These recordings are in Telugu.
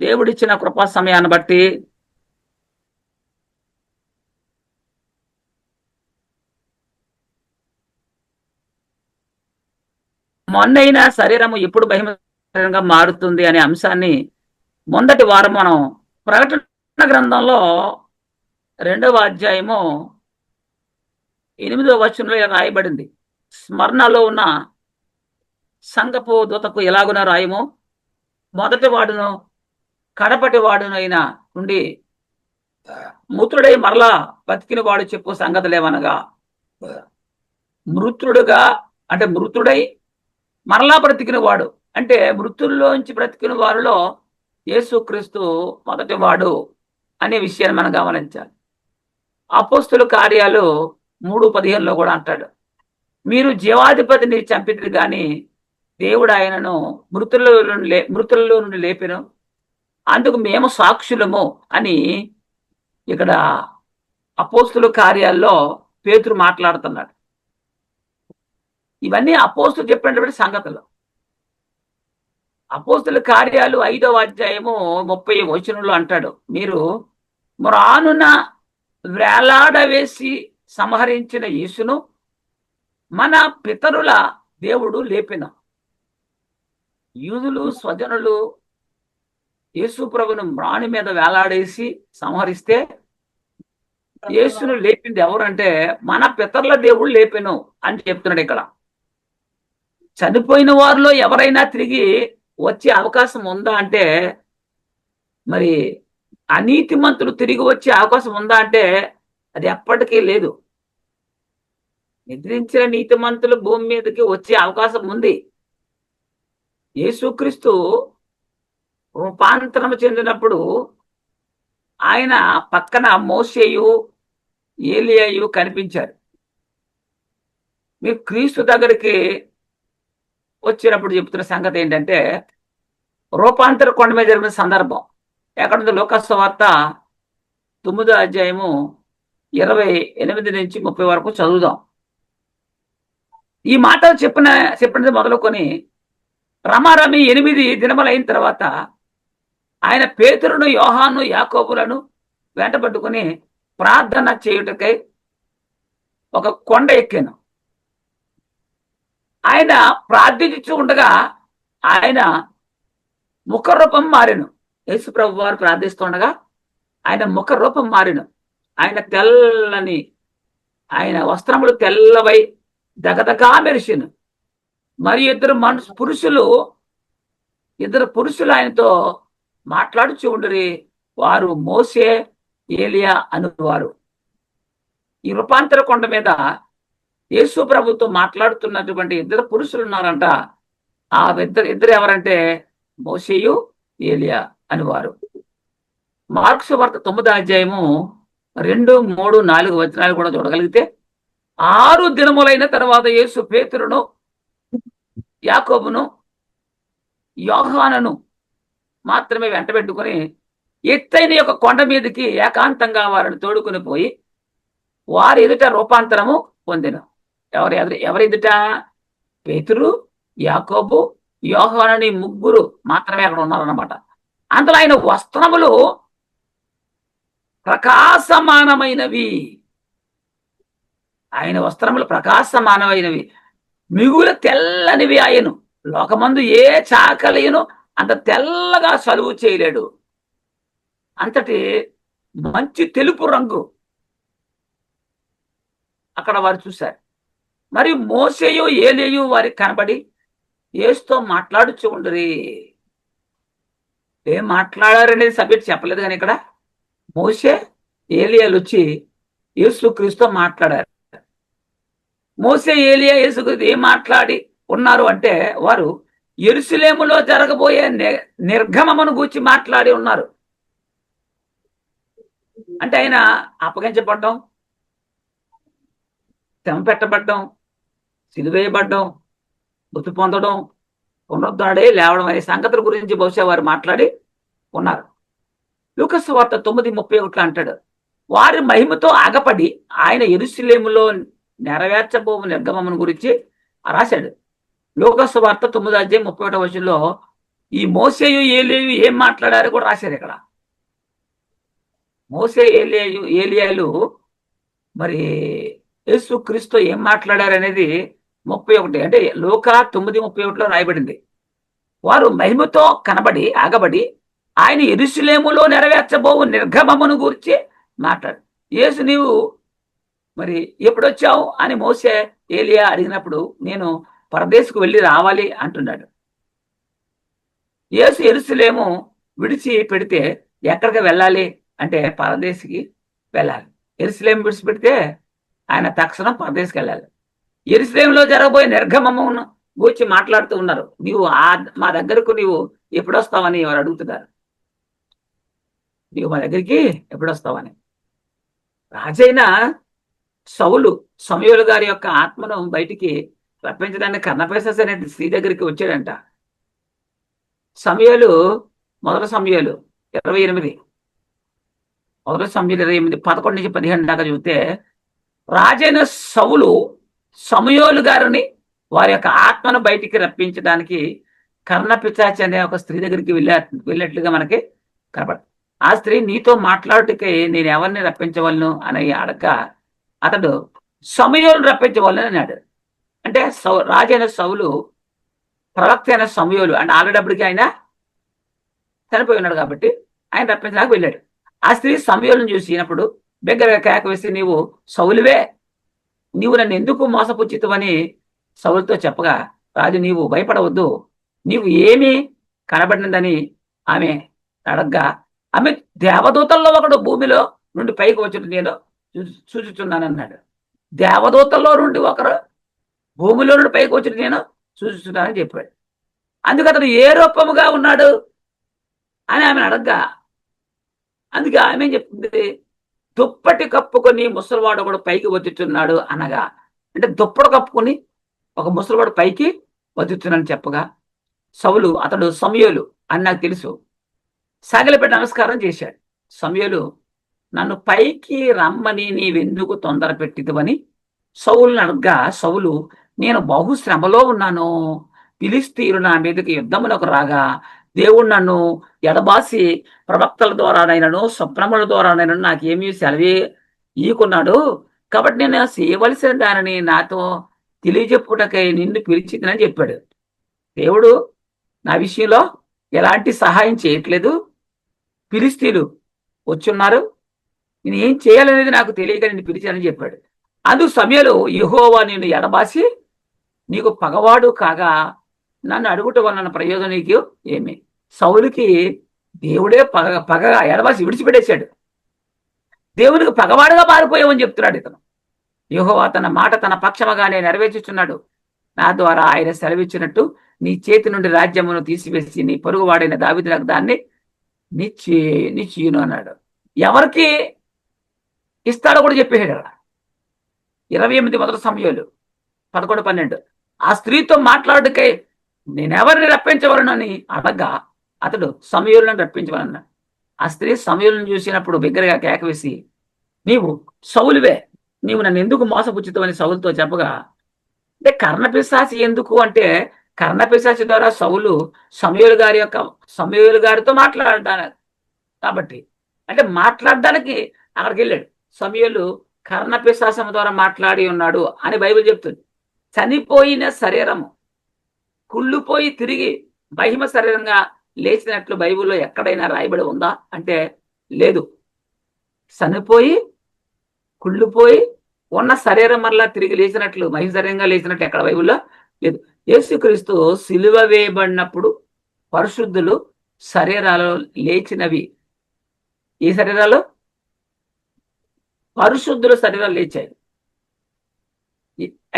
దేవుడిచ్చిన కృపా సమయాన్ని బట్టి మొన్నైనా శరీరము ఎప్పుడు బహిరంగంగా మారుతుంది అనే అంశాన్ని మొదటి వారం మనం ప్రకటన గ్రంథంలో 2వ అధ్యాయము 8వ వచనంలో రాయబడింది. స్మరణలో ఉన్న సంఘపు దూతకు ఎలాగున రాయము, మొదటి వాడును కడపటి వాడును అయిన నుండి మృతుడై మరలా బతికిన వాడు చెప్పు సంగతులేమనగా, మృతుడై మరలా బ్రతికిన వాడు అంటే మృతుల్లోంచి బ్రతికిన వారిలో యేసుక్రీస్తు మొదటి వాడు అనే విషయాన్ని మనం గమనించాలి. అపోస్తుల కార్యాలు 3:15 కూడా అంటాడు, మీరు జీవాధిపతిని చంపితే గాని దేవుడు ఆయనను మృతుల్లో నుండి లేపెను, అందుకు మేము సాక్షులము అని ఇక్కడ అపోస్తుల కార్యాల్లో పేతురు మాట్లాడుతున్నాడు. ఇవన్నీ అపోస్తులు చెప్పినటువంటి సంగతులు. అపోస్తుల కార్యాలు 5వ అధ్యాయము 30వ వచనంలో అంటాడు, మీరు రానున్న వేలాడవేసి సంహరించిన యేసును మన పితరుల దేవుడు లేపిన. యూదులు స్వజనులు యేసు ప్రభును మ్రాణి మీద వేలాడేసి సంహరిస్తే యేసును లేపింది ఎవరంటే మన పితరుల దేవుడు లేపెను అని చెప్తున్నాడు. ఇక్కడ చనిపోయిన వారిలో ఎవరైనా తిరిగి వచ్చే అవకాశం ఉందా అంటే, మరి అనీతిమంతులు తిరిగి వచ్చే అవకాశం ఉందా అంటే అది ఎప్పటికీ లేదు. నిద్రించిన నీతిమంతులు భూమి మీదకి వచ్చే అవకాశం ఉంది. యేసుక్రీస్తు రూపాంతరం చెందినప్పుడు ఆయన పక్కన మోషేయు ఏలియాయు కనిపించారు. మీరు క్రీస్తు దగ్గరికి వచ్చినప్పుడు చెప్తున్న సంగతి ఏంటంటే, రూపాంతర కొండ మీద జరిగిన సందర్భం ఎక్కడుంది? లూకాసు సువార్త 9వ అధ్యాయము 28 నుంచి 30 వరకు చదువుదాం. ఈ మాట చెప్పినది మొదలుకొని రమారమి 8 దినములైన తర్వాత ఆయన పేతురును, యోహాను, యాకోబులను వెంటబట్టుకుని ప్రార్థన చేయుటకై ఒక కొండ ఎక్కాను. ఆయన ప్రార్థించు ఉండగా ఆయన ముఖరూపం మారెను. యేసు ప్రభు వారు ప్రార్థిస్తుండగా ఆయన ముఖరూపం మారెను. ఆయన తెల్లని, ఆయన వస్త్రములు తెల్లవై దగదగా మెరిసెను. మరి ఇద్దరు పురుషులు ఆయనతో మాట్లాడుచూ ఉండరి. వారు మోసే, ఏలియా అనువారు. ఈ రూపాంతర కొండ మీద యేసు ప్రభుతో మాట్లాడుతున్నటువంటి 2 పురుషులు ఉన్నారంట. ఆ ఇద్దరు ఎవరంటే మోషేయు, ఏలియా అనువారు. మార్కు సువార్త 9వ అధ్యాయము 2, 3, 4 వచనాలు కూడా చూడగలిగితే, 6 దినములైన తర్వాత యేసు పేతురును, యాకోబును, యోహానును మాత్రమే వెంటబెట్టుకుని ఎత్తైన యొక్క కొండ మీదకి ఏకాంతంగా వారిని తోడుకుని పోయి వారి ఎదుట రూపాంతరము పొందిన. ఎవరి ఎదుట? పేతురు, యాకోబు, యోహాను ముగ్గురు మాత్రమే అక్కడ ఉన్నారన్నమాట. అందులో ఆయన వస్త్రములు ప్రకాశమానమైనవి. ఆయన వస్త్రములు ప్రకాశమానమైనవి, మిగులు తెల్లనివి. ఆయను లోకమందు ఏ చాకలియను అంత తెల్లగా సలువు చేయలేడు. అంతటి మంచి తెలుపు రంగు అక్కడ వారు చూశారు. మరి మోషేయు, ఏలియాయు వారికి కనబడి యేసుతో మాట్లాడుచూ ఉండరి. ఏం మాట్లాడారనేది సబ్జెక్ట్ చెప్పలేదు, కానీ ఇక్కడ మోషే, ఏలియాలు వచ్చి యేసుక్రీస్తుతో మాట్లాడారు. మోషే, ఏలియా యేసుక్రీస్తు ఏం మాట్లాడి ఉన్నారు అంటే, వారు యెరూషలేములో జరగబోయే నిర్గమమును గూర్చి మాట్లాడి ఉన్నారు. అంటే ఆయన అప్పగించబడ్డం, శ్రమ పెట్టబడ్డం, సిలువేయబడ్డం, మృతి పొందడం, పునరుద్ధరణే లేవడం అనే సంగతుల గురించి బహుశా వారు మాట్లాడి ఉన్నారు. లూకాసు సువార్త 9:31 అంటాడు, వారి మహిమతో ఆగపడి ఆయన యెరూషలేములో నెరవేర్చబో నిర్గమమును గురించి రాశాడు. లూకాసు సువార్త 9వ అధ్యాయం 31వ వచనంలో ఈ మోసేయు ఏలియు ఏం మాట్లాడారో కూడా రాశారు ఇక్కడ. మోసే ఏలియాలు మరి యేసు క్రీస్తు ఏం మాట్లాడారు అనేది 31 అంటే లూకా 9:31లో రాయబడింది. వారు మహిమతో కనబడి ఆగబడి ఆయన యెరూషలేములో నెరవేర్చబోవు నిర్గమమును గురించి మాట్లాడు. యేసు నీవు మరి ఎప్పుడొచ్చావు అని మోసే ఏలియా అడిగినప్పుడు నేను పరదేశకు వెళ్ళి రావాలి అంటున్నాడు. యేసు యెరూషలేము విడిచి పెడితే ఎక్కడికి వెళ్ళాలి అంటే పరదేశికి వెళ్ళాలి. యెరూషలేము విడిచిపెడితే ఆయన తక్షణం పరదేశికి వెళ్ళాలి. యెరూషలేములో జరగబోయే నిర్గమమును గురించి మాట్లాడుతూ ఉన్నారు. నీవు మా దగ్గరకు నీవు ఎప్పుడొస్తావని వారు అడుగుతున్నారు. నీవు మా దగ్గరికి ఎప్పుడొస్తావని. రాజైన సౌలు సమూయేలు గారి యొక్క ఆత్మను బయటికి రప్పించడానికి కర్ణపేసస్ అనే స్త్రీ దగ్గరికి వచ్చాడంట. సమూయేలు మొదటి సమూయేలు 28 మొదటి సమూయేలు 28 11-15 దాకా చూస్తే రాజైన సౌలు సమూయేలు గారిని వారి యొక్క ఆత్మను బయటికి రప్పించడానికి కర్ణపిశాచి అనే ఒక స్త్రీ దగ్గరికి వెళ్ళినట్లుగా మనకి కనపడుతుంది. ఆ స్త్రీ నీతో మాట్లాడుటకే నేను ఎవరిని రప్పించవలను అని అడగ అతడు సమూయేలును రప్పించవలను అన్నాడు. అంటే రాజైన సౌలు ప్రవక్త అయిన సమూయేలు అంటే ఆల్రెడీ ఆయన చనిపోయి ఉన్నాడు కాబట్టి ఆయన రప్పించడానికి వెళ్ళాడు. ఆ స్త్రీ సమూయేలును చూసినప్పుడు బిగ్గరగా కేక వేసి నీవు సౌలువే, నీవు నన్ను ఎందుకు మోసపుచ్చితవని సౌలుతో చెప్పగా రాజు నీవు భయపడవద్దు, నీవు ఏమి కనబడినదని ఆమె అడగ్గా ఆమె దేవదూతల్లో ఒకడు భూమిలో నుండి పైకి వచ్చి నేను సూచిస్తున్నానన్నాడు. దేవదూతల్లో నుండి ఒకరు భూమిలో నుండి పైకి వచ్చి నేను సూచిస్తున్నానని చెప్పాడు. అందుకు అతను ఏ రూపముగా ఉన్నాడు అని ఆమె అడగ్గా అందుకే ఆమె చెప్తుంది దుప్పటి కప్పుకొని ముసలివాడు ఒకడు పైకి వచ్చుచున్నాడు అనగా, అంటే దుప్పటి కప్పుకొని ఒక ముసలివాడు పైకి వచ్చుచున్నాడని చెప్పగా సౌలు అతడు సమూయేలు అని నాకు తెలుసు సాగిలపెట్టి నమస్కారం చేశాడు. సమూయేలు నన్ను పైకి రమ్మని నీవెందుకు తొందర పెట్టిదవని సౌలుని అడగ్గా సౌలు నేను బహుశ్రమలో ఉన్నాను, ఫిలిష్తీయులు నా మీదకి యుద్ధములకు రాగా దేవుడు నన్ను ఎడబాసి ప్రవక్తల ద్వారానైనను స్వప్నముల ద్వారానైనా నాకేమీ సెలవే ఈకున్నాడు, కాబట్టి నేను చేయవలసిన దానిని నాతో తెలియజెప్పుటకై నిన్ను పిలిచిదని చెప్పాడు. దేవుడు నా విషయంలో ఎలాంటి సహాయం చేయట్లేదు, ఫిలిష్తీయులు వచ్చున్నారు, నేను ఏం చేయాలనేది నాకు తెలియక నిన్ను పిలిచానని చెప్పాడు. అందుకు సమూయేలు యెహోవా నిన్ను ఎడబాసి నీకు పగవాడు కాగా నన్ను అడుగుట వలన ప్రయోజనం నీకు ఏమి? సౌలుకి దేవుడే పగగా ఎడబాసి విడిచిపెట్టేశాడు. దేవునికి పగవాడుగా మారిపోయామని చెప్తున్నాడు ఇతను. యెహోవా తన మాట తన పక్షముగానే నెరవేర్చుచున్నాడు, నా ద్వారా ఆయన సెలవిచ్చినట్టు నీ చేతి నుండి రాజ్యమును తీసివేసి నీ పొరుగువాడైన దావీదునకు దాన్ని నిశ్చయును అన్నాడు. ఎవరికి ఇస్తాడో కూడా చెప్పేశాడు అక్కడ. 28 మొదటి సమూయేలు 11-12 ఆ స్త్రీతో మాట్లాడుకై నేనెవరిని రప్పించవలనని అడగ్గా అతడు సమూయేలును రప్పించవలన్నాడు. ఆ స్త్రీ సమూయేలును చూసినప్పుడు బిగ్గరగా కేకవేసి నీవు సౌలువే, నీవు నన్ను ఎందుకు మోసపుచ్చుతావని సౌలుతో చెప్పగా, అంటే కర్ణపిశాచి ఎందుకు అంటే కర్ణపిశాచి ద్వారా సౌలు సమూయేలు గారితో మాట్లాడడానికి కాబట్టి, అంటే మాట్లాడడానికి అక్కడికి వెళ్ళాడు. సమూయేలు కర్ణపిశాచం ద్వారా మాట్లాడి ఉన్నాడు అని బైబిల్ చెప్తుంది. చనిపోయిన శరీరము కుళ్ళిపోయి తిరిగి మహిమ శరీరంగా లేచినట్లు బైబిల్లో ఎక్కడైనా రాయబడి ఉందా అంటే లేదు. చనిపోయి కుళ్ళిపోయి ఉన్న శరీరం మరలా తిరిగి లేచినట్లు మహిమ శరీరంగా లేచినట్లు ఎక్కడ బైబిల్లో లేదు. యేసుక్రీస్తు సిలువ వేయబడినప్పుడు పరిశుద్ధులు శరీరాలు లేచినవి. ఈ శరీరాలు పరిశుద్ధుల శరీరాలు లేచాయి.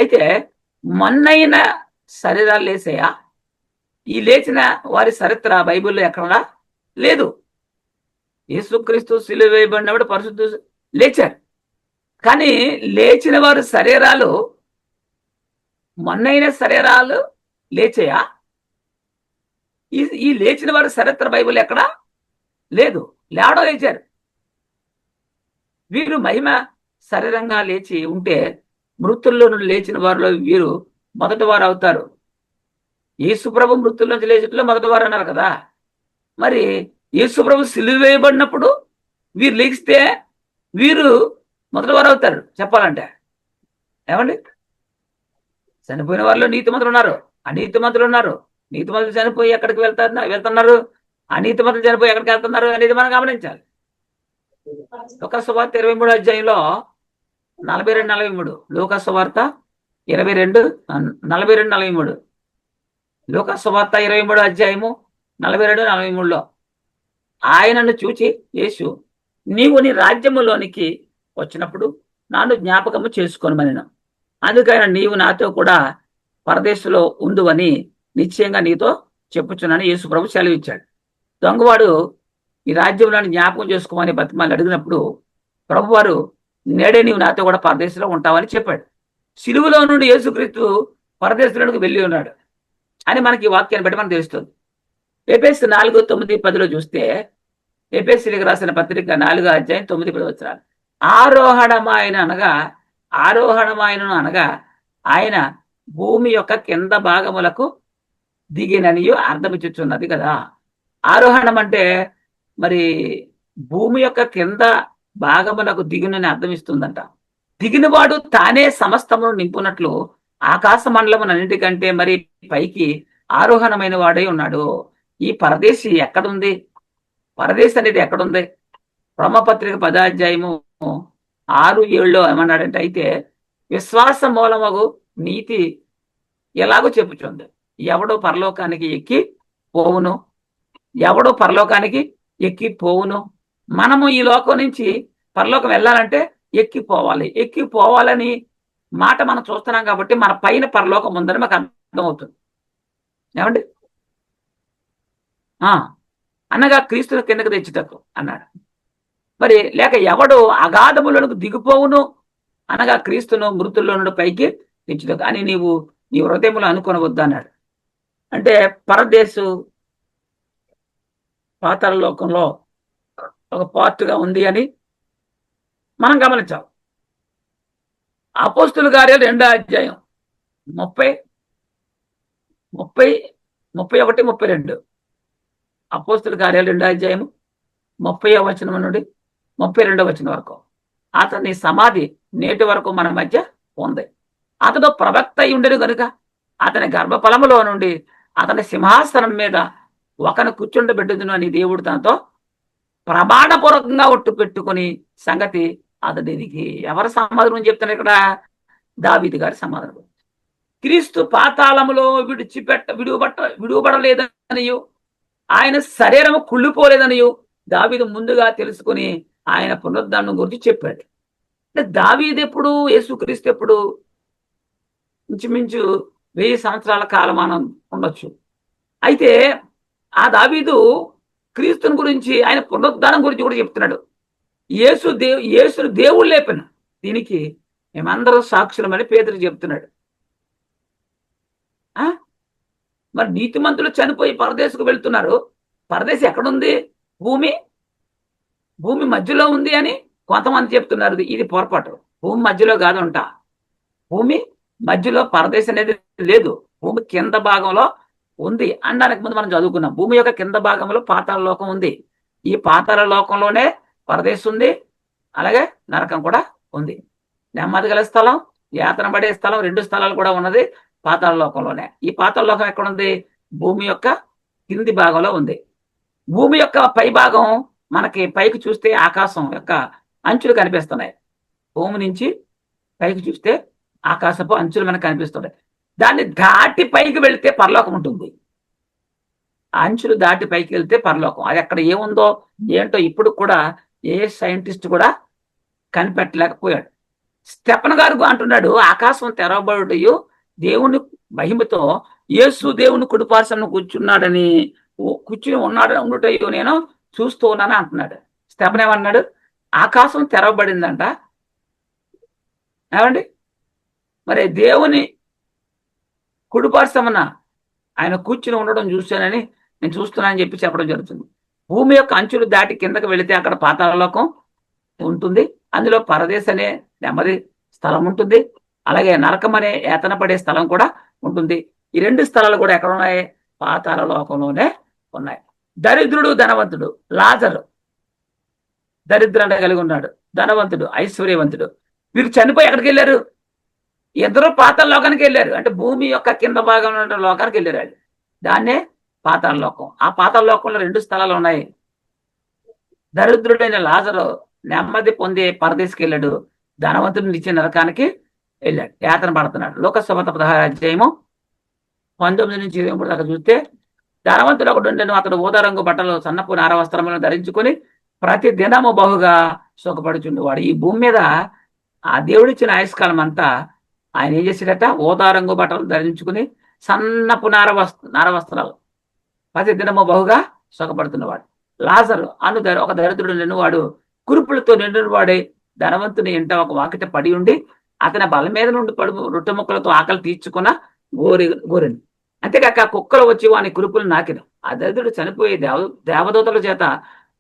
అయితే మొన్నైన శరీరాలు లేచాయా? ఈ లేచిన వారి చరిత్ర బైబిల్లో ఎక్కడా లేదు. యేసుక్రీస్తు సిలువ వేయబడినప్పుడు పరిశుద్ధులు లేచారు, కానీ లేచిన వారి శరీరాలు మొన్నైన శరీరాలు లేచాయా? ఈ లేచిన వారి చరిత్ర బైబిల్ ఎక్కడా లేదు. లేవడం లేచారు. వీరు మహిమ శరీరంగా లేచి ఉంటే మృతుల్లో నుండి లేచిన వారిలో వీరు మొదటి వారు అవుతారు. యేసుప్రభు మృతుల నుంచి లేచిట్లో మొదటి వారు అన్నారు కదా. మరి యేసుప్రభు సిలువ వేయబడినప్పుడు వీరు లేచితే వీరు మొదటి వారు అవుతారు చెప్పాలంటే. ఏమండి, చనిపోయిన వారిలో నీతిమంతులు ఉన్నారు, అనీతిమంతులు ఉన్నారు. నీతిమంతులు చనిపోయి ఎక్కడికి వెళ్తున్నారు, అనీతిమంతులు చనిపోయి ఎక్కడికి వెళ్తున్నారు అనేది మనం గమనించాలి. లోకా సువార్త 23 అధ్యాయంలో 42-43, లోకా సువార్త 22 42-43, లోకా సువార్త 23 అధ్యాయము 42-43లో ఆయనను చూచి యేసు, నీవు నీ రాజ్యములోనికి వచ్చినప్పుడు నన్ను జ్ఞాపకము చేసుకోనమనెను. అందుకైనా నీవు నాతో కూడా పరదేశంలో ఉందువని నిశ్చయంగా నీతో చెప్పుచున్నాను యేసు ప్రభు సెలవిచ్చాడు. దొంగవాడు ఈ రాజ్యంలోని జ్ఞాపకం చేసుకోమని బతిమాలి అడిగినప్పుడు ప్రభువారు నేడే నీవు నాతో కూడా పరదేశంలో ఉంటావని చెప్పాడు. సిలువలో నుండి యేసుక్రీస్తు పరదేశంలోకి వెళ్ళి ఉన్నాడు అని మనకి ఈ వాక్యాన్ని బట్టి మనకు తెలుస్తుంది. ఎఫెసీ 4:9-10 చూస్తే, ఎఫెసీలకు రాసిన పత్రిక 4 అధ్యాయం 9-10 ఆరోహణమాయనను అనగా ఆయన భూమి యొక్క కింద భాగములకు దిగిననియు అర్థమిచ్చుచున్నది కదా. ఆరోహణం అంటే మరి భూమి యొక్క కింద భాగములకు దిగునని అర్థమిస్తుందంట. దిగినవాడు తానే సమస్తమును నింపునట్లు ఆకాశ మండలమునన్నిటికంటే మరి పైకి ఆరోహణమైన వాడై ఉన్నాడు. ఈ పరదేశి ఎక్కడుంది? పరదేశి అనేది ఎక్కడుంది? బ్రహ్మపత్రిక 10వ అధ్యాయము 6-7లో ఏమన్నాడంటే, అయితే విశ్వాస మూలమగు నీతి ఎలాగో చెప్పుచుంది, ఎవడో పరలోకానికి ఎక్కి పోవును, ఎవడో పరలోకానికి ఎక్కి పోవును. మనము ఈ లోకం నుంచి పరలోకం వెళ్ళాలంటే ఎక్కిపోవాలని మాట మనం చూస్తున్నాం కాబట్టి మన పైన పరలోకం ఉందని మాకు అర్థమవుతుంది. ఏమండి, అనగా క్రీస్తుని కిందకు తెచ్చుటకు అన్నాడు. మరి లేక ఎవడు అగాధములకు దిగిపోవును అనగా క్రీస్తును మృతుల్లో నుండి పైకి తెచ్చుటకు అని నీవు నీ హృదయములో అనుకొనవద్దు అన్నాడు. అంటే పరదేశు పాతాళ లోకంలో ఒక పార్ట్గా ఉంది అని మనం గమనించాం. అపోస్తుల కార్యాలు 2వ అధ్యాయం 31-32, అపోస్తుల కార్యాలు 2వ అధ్యాయము 30వ వచనం నుండి 32వ వచనం వరకు. అతని సమాధి నేటి వరకు మన మధ్య ఉంది. అతడు ప్రవక్త అయి ఉండేది కనుక అతని గర్భఫలములో నుండి అతని సింహాసనం మీద ఒకను కూర్చుండబెట్టుదును అని దేవుడు తనతో ప్రమాణపూర్వకంగా ఒట్టు పెట్టుకుని సంగతి అతడికి. ఎవరి సమాధానం చెప్తున్నారు ఇక్కడ? దావీదు గారి సమాధానం. క్రీస్తు పాతాళములో విడువబడలేదనియు ఆయన శరీరము కుళ్ళిపోలేదనియు దావీదు ముందుగా తెలుసుకుని ఆయన పునరుద్ధానం గురించి చెప్పాడు. అంటే దావీదు ఎప్పుడు, యేసుక్రీస్తు ఎప్పుడు? ఇంచుమించు 1000 సంవత్సరాల కాలమానం ఉండొచ్చు. అయితే ఆ దావీదు క్రీస్తుని గురించి, ఆయన పునరుద్ధానం గురించి కూడా చెప్తున్నాడు. యేసును దేవుడు లేపను, దీనికి మేమందరూ సాక్షులమని పేతురు చెప్తున్నాడు. మరి నీతిమంతులు చనిపోయి పరదేశకు వెళ్తున్నారు. పరదేశం ఎక్కడుంది? భూమి మధ్యలో ఉంది అని కొంతమంది చెప్తున్నారు. ఇది పొరపాటు. భూమి మధ్యలో కాదంట. భూమి మధ్యలో పరదేశం అనేది లేదు. భూమి కింద భాగంలో ఉంది అనడానికి ముందు మనం చదువుకున్నాం. భూమి యొక్క కింద భాగంలో పాతాళ లోకం ఉంది. ఈ పాతాళ లోకంలోనే పరదేశం ఉంది, అలాగే నరకం కూడా ఉంది. నెమ్మది గల స్థలం, యాతన పడే స్థలం, 2 స్థలాలు కూడా ఉన్నది పాతాళ లోకంలోనే. ఈ పాతాళ లోకం ఎక్కడుంది? భూమి యొక్క కింది భాగంలో ఉంది. భూమి యొక్క పై భాగం మనకి పైకి చూస్తే ఆకాశం యొక్క అంచులు కనిపిస్తున్నాయి. భూమి నుంచి పైకి చూస్తే ఆకాశపు అంచులు మనకు కనిపిస్తున్నాయి. దాన్ని దాటి పైకి వెళితే పరలోకం ఉంటుంది. ఆ అంచులు దాటి పైకి వెళ్తే పరలోకం. అది అక్కడ ఏముందో ఏంటో ఇప్పుడు కూడా ఏ సైంటిస్ట్ కూడా కనిపెట్టలేకపోయాడు. స్టెఫన్ గారు అంటున్నాడు, ఆకాశం తెరవబడుటయు దేవుని మహిమతో యేసు దేవుని కుడిపార్శ్వమున కూర్చుని ఉండుటయు నేను చూస్తూ ఉన్నాను అంటున్నాడు. స్టెఫన్ ఏమన్నాడు? ఆకాశం తెరవబడిందంట. ఏమండి, మరి దేవుని కుడిపార్శ్వమున ఆయన కూర్చుని ఉండడం చూశానని నేను చూస్తున్నానని చెప్పడం జరుగుతుంది. భూమి యొక్క అంచులు దాటి కిందకి వెళితే అక్కడ పాతాళలోకం ఉంటుంది. అందులో పరదేశ్ అనే నెమ్మది స్థలం ఉంటుంది. అలాగే నరకం అనే యాతన పడే స్థలం కూడా ఉంటుంది. ఈ రెండు స్థలాలు కూడా ఎక్కడ ఉన్నాయి? పాతాళ లోకంలోనే ఉన్నాయి. దరిద్రుడు ధనవంతుడు. లాజరు దరిద్రాన్ని కలిగి ఉన్నాడు, ధనవంతుడు ఐశ్వర్యవంతుడు. వీరు చనిపోయి ఎక్కడికి వెళ్ళారు? ఇద్దరు పాతాళ లోకానికి వెళ్ళారు. అంటే భూమి యొక్క కింద భాగంలో ఉన్న లోకానికి వెళ్ళారు వాళ్ళు. దాన్నే పాతాళ లోకం. ఆ పాతాళ లోకంలో రెండు స్థలాలు ఉన్నాయి. దరిద్రుడైన లాజరు నెమ్మది పొంది పరదేశికి వెళ్ళాడు. ధనవంతుడు నిత్య నరకానికి వెళ్ళాడు, యాతన పడుతున్నాడు. లోకసభ 16 19 నుంచి 23 దాకా చూస్తే, ధనవంతుడు ఒకడు ఉండెను. అతడు ఊదా రంగు బట్టలు సన్నపు నార వస్త్రములను ధరించుకొని ప్రతి దినము బహుగా సుఖపడుచుండేవాడు. ఈ భూమి మీద ఆ దేవుడిచ్చిన ఆయుష్కాలం అంతా ఆయన ఏం చేశాడట? ఊదా రంగు బట్టలు ధరించుకుని సన్నపు నార వస్త్రాలు ప్రతి దినము బహుగా సుఖపడుతున్నవాడు. లాజరు అను ఒక దరిద్రుడు నిన్నవాడు కురుపులతో నిండిన వాడే ధనవంతుని ఇంట ఒక వాకిట పడి ఉండి అతని బల మీద నుండి పడుపు రొట్టె ముక్కలతో ఆకలి తీర్చుకున్న గోరెను. అంతేకాక కుక్కలు వచ్చి వాని కురుపులు నాకిన. ఆ దరిద్రుడు చనిపోయే దేవదూతల చేత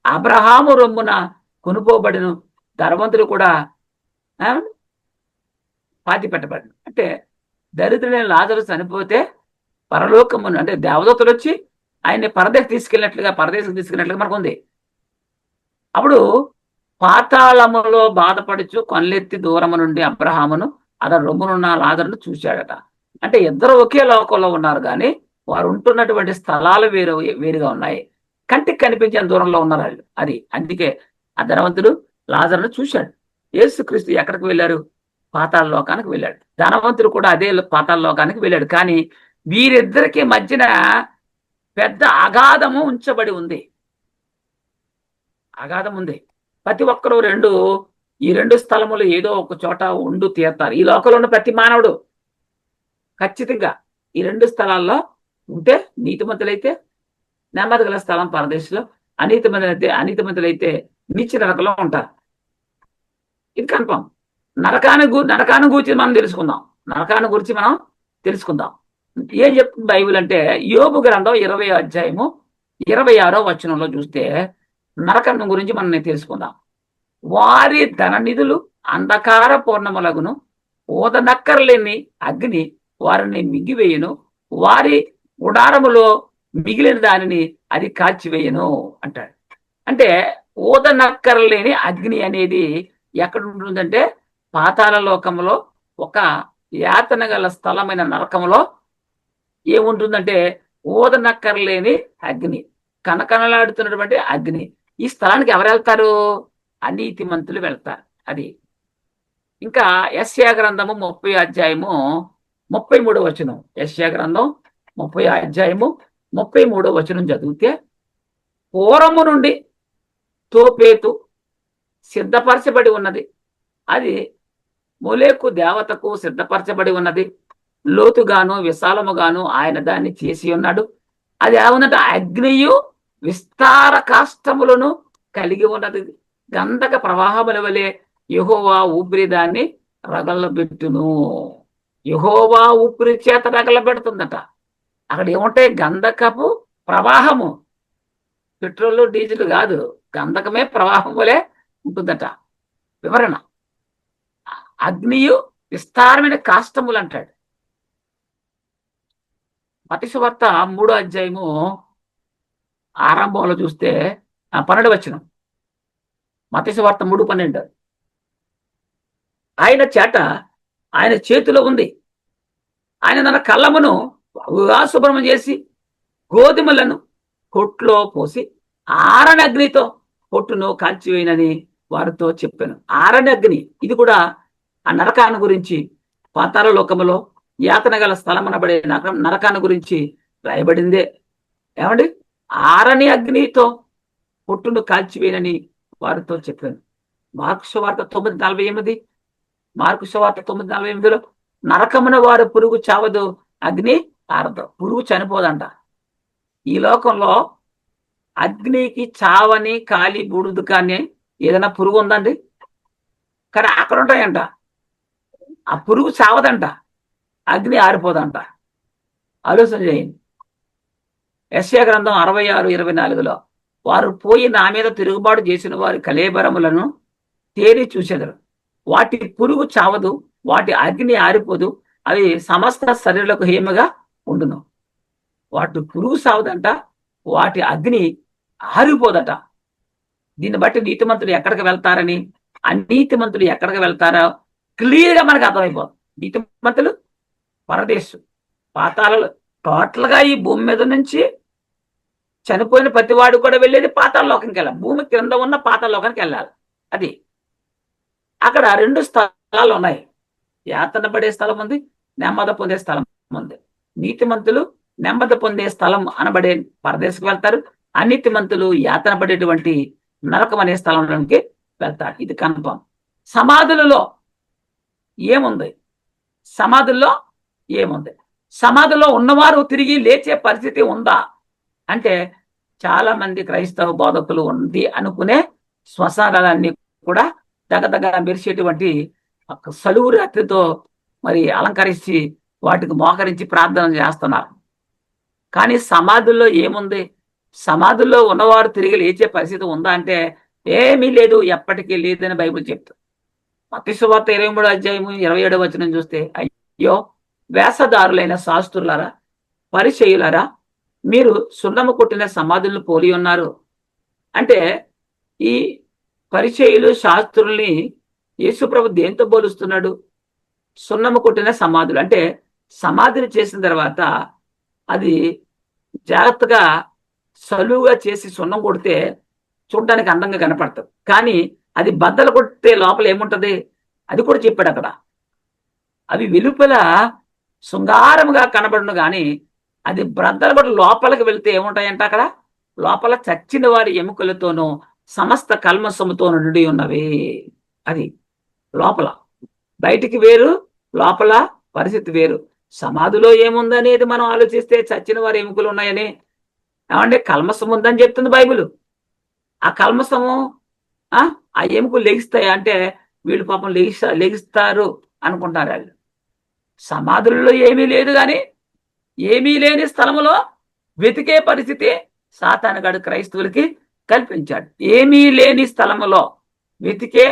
అబ్రహాము రొమ్మున కొనుపోబడిను. ధనవంతుడు కూడా పాతి పెట్టబడిను. అంటే దరిద్రుడైన లాజరు చనిపోతే పరలోకమును అంటే దేవదూతలు వచ్చి ఆయన్ని పరదేశం తీసుకెళ్ళినట్లుగా మనకు ఉంది. అప్పుడు పాతాళములో బాధపడుచు కొనలెత్తి దూరము నుండి అబ్రహామును అతని రొమ్మునున్న లాజరును చూశాడట. అంటే ఇద్దరు ఒకే లోకంలో ఉన్నారు, కానీ వారు ఉంటున్నటువంటి స్థలాలు వేరుగా ఉన్నాయి. కంటికి కనిపించిన దూరంలో ఉన్నారు వాళ్ళు. అది అందుకే ఆ ధనవంతుడు లాజరును చూశాడు. యేసుక్రీస్తు ఎక్కడికి వెళ్ళారు? పాతాళ లోకానికి వెళ్ళాడు. ధనవంతుడు కూడా అదే పాతాళ లోకానికి వెళ్ళాడు. కానీ వీరిద్దరికి మధ్యన పెద్ద అగాధము ఉంచబడి ఉంది. అగాధం ఉంది. ప్రతి ఒక్కరూ ఈ రెండు స్థలములు ఏదో ఒక చోట ఉండు తీరుతారు. ఈ లోకంలో ఉన్న ప్రతి మానవుడు ఖచ్చితంగా ఈ రెండు స్థలాల్లో ఉంటే, నీతిమంతులైతే నెమ్మది గల స్థలం పరదేశంలో, అనీతిమంతులైతే నిత్య నరకంలో ఉంటారు. ఇది కన్ఫర్మ్. నరకాన్ని గురించి మనం తెలుసుకుందాం. ఏం చెప్తుంది బైబిల్ అంటే, యోబు గ్రంథం 20 చూస్తే నరకం గురించి మనం తెలుసుకుందాం. వారి ధన నిధులు అంధకార పూర్ణములగును, ఊదనక్కర్లేని అగ్ని వారిని మిగివేయును, వారి గుడారములో మిగిలిన దానిని అది కాల్చివేయను అంటాడు. అంటే ఊదనక్కర్లేని అగ్ని అనేది ఎక్కడ ఉంటుందంటే పాతాళ లోకంలో ఒక యాతన గల స్థలమైన నరకంలో ఏముంటుందంటే ఊదనక్కర్లేని అగ్ని, కనకనలాడుతున్నటువంటి అగ్ని. ఈ స్థలానికి ఎవరు వెళ్తారు? అనీతిమంతులు వెళ్తారు. అది ఇంకా యెషయా గ్రంథము 30 యెషయా గ్రంథం 30 చదివితే, పూర్వము నుండి తోపేతు సిద్ధపరచబడి ఉన్నది, అది మొలేకు దేవతకు సిద్ధపరచబడి ఉన్నది. లోతుగాను విశాలముగాను ఆయన దాన్ని చేసి ఉన్నాడు. అది ఏమన్నట? అగ్నియు విస్తార కాష్టములను కలిగి ఉన్నది. గంధక ప్రవాహముల వలె యెహోవా ఊపిరి దాన్ని రగలబెట్టును. యెహోవా ఊపిరి చేత రగలబెడుతుందట. అక్కడ ఏముంటాయి? గంధకపు ప్రవాహము. పెట్రోల్ డీజిల్ కాదు, గంధకమే ప్రవాహం వలె ఉంటుందట. వివరణ, అగ్నియు విస్తారమైన కాష్టములు అంటాడు. మత్తయి సువార్త 3 ఆరంభంలో చూస్తే 12 మత్తయి సువార్త 3:12 ఆయన చేతిలో ఉంది, ఆయన తన కళ్ళమును శుభ్రం చేసి గోధుమలను కొట్లో పోసి ఆరని అగ్నితో పొట్టును కాల్చివేయనని వారితో చెప్పాను. ఆరని అగ్ని, ఇది కూడా ఆ నరకాన్ని గురించి, పాతాళ లోకములో యాతన గల స్థలమనబడే నరకాన్ని గురించి రాయబడిందే. ఏమండి? ఆరని అగ్నితో పొట్టును కాల్చివేయనని వారితో చెప్పాను. మార్కు సువార్త 9:48 నరకమున వారు పురుగు చావదు, అగ్ని ఆరదు. పురుగు చనిపోదంట. ఈ లోకంలో అగ్నికి చావని కాలి బూడుదు కానీ ఏదైనా పురుగు ఉందండి? కానీ అక్కడ ఉంటాయంట. ఆ పురుగు చావదంట, అగ్ని ఆరిపోదంట. ఆలోచన చేయండి. యెషయా గ్రంథం 66:24 వారు పోయి నా మీద తిరుగుబాటు చేసిన వారి కళేబరములను తేరి చూచెదరు. వాటి పురుగు చావదు, వాటి అగ్ని ఆరిపోదు, అవి సమస్త శరీరులకు హేమగా ఉండును. వాటి పురుగు సావదంట, వాటి అగ్ని ఆరిపోదట. దీన్ని బట్టి నీతిమంతులు ఎక్కడికి వెళ్తారని, అనీతిమంతులు ఎక్కడికి వెళ్తారో క్లియర్ గా మనకు అర్థమైపోతుంది. నీతిమంతులు పరదేశం, పాతాళాలు. టోటల్ గా ఈ భూమి మీద నుంచి చనిపోయిన ప్రతివాడు కూడా వెళ్ళేది పాతాళ లోకానికి వెళ్ళాలి. భూమి క్రింద ఉన్న పాతాళ లోకానికి వెళ్ళాలి. అది అక్కడ 2 స్థలాలు ఉన్నాయి. యాతన పడే స్థలం ఉంది, నెమ్మది పొందే స్థలం ఉంది. నీతిమంతులు నెమ్మది పొందే స్థలం అనబడే పరదేశకు వెళ్తారు. అనీతిమంతులు యాతన పడేటువంటి నరకం అనే స్థలంలోకి వెళ్తారు. ఇది కన్ఫర్మ్. సమాధులలో ఏముంది? సమాధుల్లో ఏముంది? సమాధిలో ఉన్నవారు తిరిగి లేచే పరిస్థితి ఉందా అంటే, చాలా మంది క్రైస్తవ బోధకులు ఉంది అనుకునే శ్మశానాలన్నీ కూడా దగదగ మెరిసేటువంటి సలువు రాత్రితో మరి అలంకరించి వాటికి మోకరించి ప్రార్థన చేస్తున్నారు. కానీ సమాధుల్లో ఏముంది? సమాధుల్లో ఉన్నవారు తిరిగి లేచే పరిస్థితి ఉందా అంటే ఏమీ లేదు, ఎప్పటికీ లేదని బైబిల్ చెప్తుంది. మత్తయి సువార్త 23వ అధ్యాయము 27వ వచనం చూస్తే, అయ్యో వేషధారులైన శాస్త్రులారా, పరిచయులారా, మీరు సున్నము కొట్టిన సమాధులను పోలి ఉన్నారు. అంటే ఈ పరిచయులు శాస్త్రుల్ని యేసుప్రభు దేంతో పోలుస్తున్నాడు? సున్నము కొట్టిన సమాధులు. అంటే సమాధిని చేసిన తర్వాత అది జాగ్రత్తగా సలువుగా చేసి సున్నం కొడితే చూడడానికి అందంగా కనపడుతుంది. కానీ అది బద్దలు కొట్టే లోపల ఏముంటది? అది కూడా చెప్పాడు అక్కడ. అవి వెలుపల శృంగారముగా కనబడును కానీ అది బ్రద్దలు కొట్టి లోపలికి వెళ్తే ఏముంటాయంట? అక్కడ లోపల చచ్చిన వారి ఎముకలతోనూ సమస్త కల్మసముతో నిండి ఉన్నవి. అది లోపల. బయటికి వేరు, లోపల పరిస్థితి వేరు. సమాధిలో ఏముందనేది మనం ఆలోచిస్తే చచ్చిన వారి ఎముకలు ఉన్నాయని, ఏమంటే కల్మసం ఉందని చెప్తుంది బైబిల్. ఆ కల్మసము ఆ ఎముకలు లెగిస్తాయి అంటే వీళ్ళు పాపం లెగిస్తారు అనుకుంటారు వాళ్ళు. సమాధులలో ఏమీ లేదు, కానీ ఏమీ లేని స్థలములో వెతికే పరిస్థితి సాతానుగాడు క్రైస్తవులకి కల్పించాడు. ఏమీ లేని స్థలములో వెతికే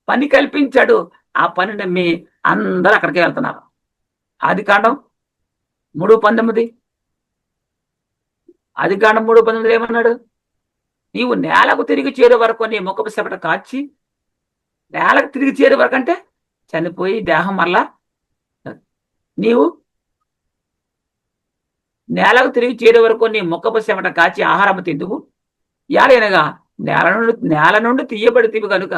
పని కల్పించాడు. ఆ పని నమ్మి అందరూ అక్కడికి వెళ్తున్నారు. ఆదికాండం 3:19 ఆదికాండం 3:19 ఏమన్నాడు? నీవు నేలకు తిరిగి చేరే వరకు నీ ముఖపు సెపట కాచి, నేలకు తిరిగి చేరే వరకు అంటే చనిపోయి దేహం మరలా, నీవు నేలకు తిరిగి చేరే వరకు నీ ముఖపు సెమట కాచి ఆహారము తిందువు. యాలైనగా నేల నుండి తీయబడితివి కనుక,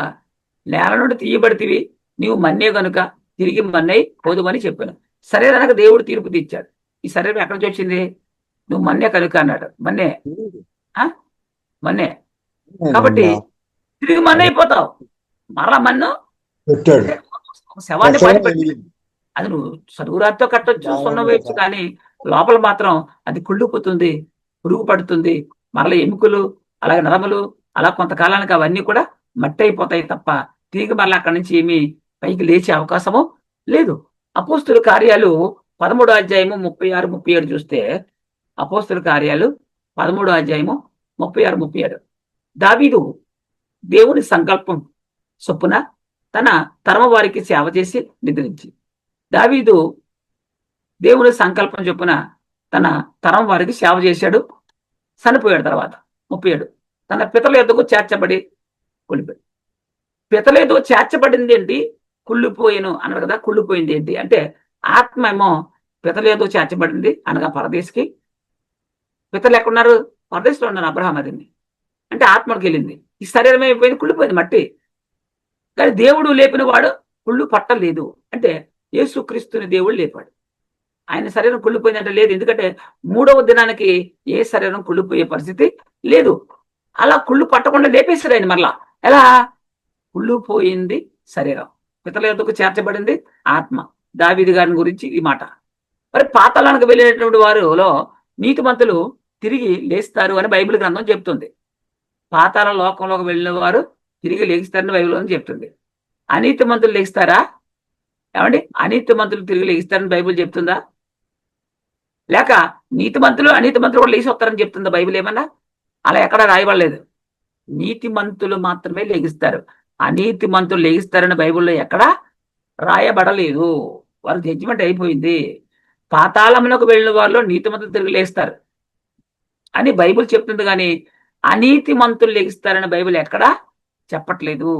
నేల నుండి తీయబడితివి, నీవు మన్నే కనుక తిరిగి మన్నై పోదుమని చెప్పాను. శరీరానికి దేవుడు తీర్పు తీర్చాడు. ఈ శరీరం ఎక్కడి నుంచి వచ్చింది? నువ్వు మన్నే కనుక అన్నాడు. మన్నే కాబట్టి తిరిగి మన్నే అయిపోతావు. మరలా మన్ను శవాన్ని పడిపెట్టి అది నువ్వు చదువురాతో కట్టొచ్చు, సున్నం వేయచ్చు, కానీ లోపల మాత్రం అది కుళ్ళిపోతుంది, పురుగు పడుతుంది. మరలా ఎముకలు, అలాగే నరములు, అలా కొంతకాలానికి అవన్నీ కూడా మట్టి అయిపోతాయి తప్ప తిరిగి మరలా అక్కడి నుంచి ఏమీ పైకి లేచే అవకాశము లేదు. అపోస్తుల కార్యాలు 13వ అధ్యాయము 36, 37 చూస్తే, అపోస్తుల కార్యాలు 13వ అధ్యాయము 36, 37 దావీదు దేవుని సంకల్పం చొప్పున తన తరమ వారికి సేవ చేసి నిద్రించి. దావీదు దేవుని సంకల్పం చొప్పున తన తరం వారికి సేవ చేశాడు, చనిపోయాడు. తర్వాత 37 తన పితల యొద్దకు చేర్చబడి కుళ్ళిపోయాడు. పితల యొద్దకు చేర్చబడింది ఏంటి? కుళ్ళిపోయాను అన్నారు కదా. కుళ్ళిపోయింది ఏంటి అంటే, ఆత్మ ఏమో పితల యొద్దకు చేర్చబడింది అనగా పరదేశికి. పితలు ఎక్కడున్నారు? పరదేశంలో ఉన్నారు. అబ్రహాం అదిని అంటే ఆత్మకి వెళ్ళింది. ఈ శరీరం అయిపోయింది, కుళ్ళిపోయింది, మట్టి. కానీ దేవుడు లేపిన వాడు కుళ్ళు పట్టలేదు. అంటే యేసుక్రీస్తుని దేవుడు లేపాడు. ఆయన శరీరం కుళ్ళిపోయిందంటే లేదు. ఎందుకంటే 3వ దినానికి ఏ శరీరం కుళ్ళిపోయే పరిస్థితి లేదు. అలా కుళ్ళు పట్టకుండా లేపేశారు ఆయన. మరలా ఎలా? కుళ్ళిపోయింది శరీరం, పితల యొద్దకు చేర్చబడింది ఆత్మ. దావీదు గారిని గురించి ఈ మాట. మరి పాతాళానికి వెళ్ళినటువంటి వారిలో నీతిమంతులు తిరిగి లేస్తారు అని బైబిల్ గ్రంథం చెప్తుంది. పాతాళ లోకంలోకి వెళ్ళిన వారు తిరిగి లేస్తారని బైబిల్ గ్రంథం చెప్తుంది. అనీతిమంతులు లేస్తారా? ఏమండి, అనీతిమంతులు తిరిగి లేస్తారని బైబిల్ చెప్తుందా? లేక నీతిమంతులు అనీతిమంతులు కూడా లేచి వస్తారని చెప్తుందా బైబిల్ ఏమన్నా? అలా ఎక్కడ రాయబడలేదు. నీతిమంతులు మాత్రమే లెగిస్తారు, అనీతిమంతులు లెగిస్తారని బైబిల్లో ఎక్కడా రాయబడలేదు. వారు జడ్జిమెంట్ అయిపోయింది. పాతాళమునకు వెళ్ళిన వారిలో నీతిమంతులు తిరిగి లేస్తారు అని బైబిల్ చెప్తుంది, కానీ అనీతి మంతులు లెగిస్తారని బైబిల్ ఎక్కడా చెప్పట్లేదు.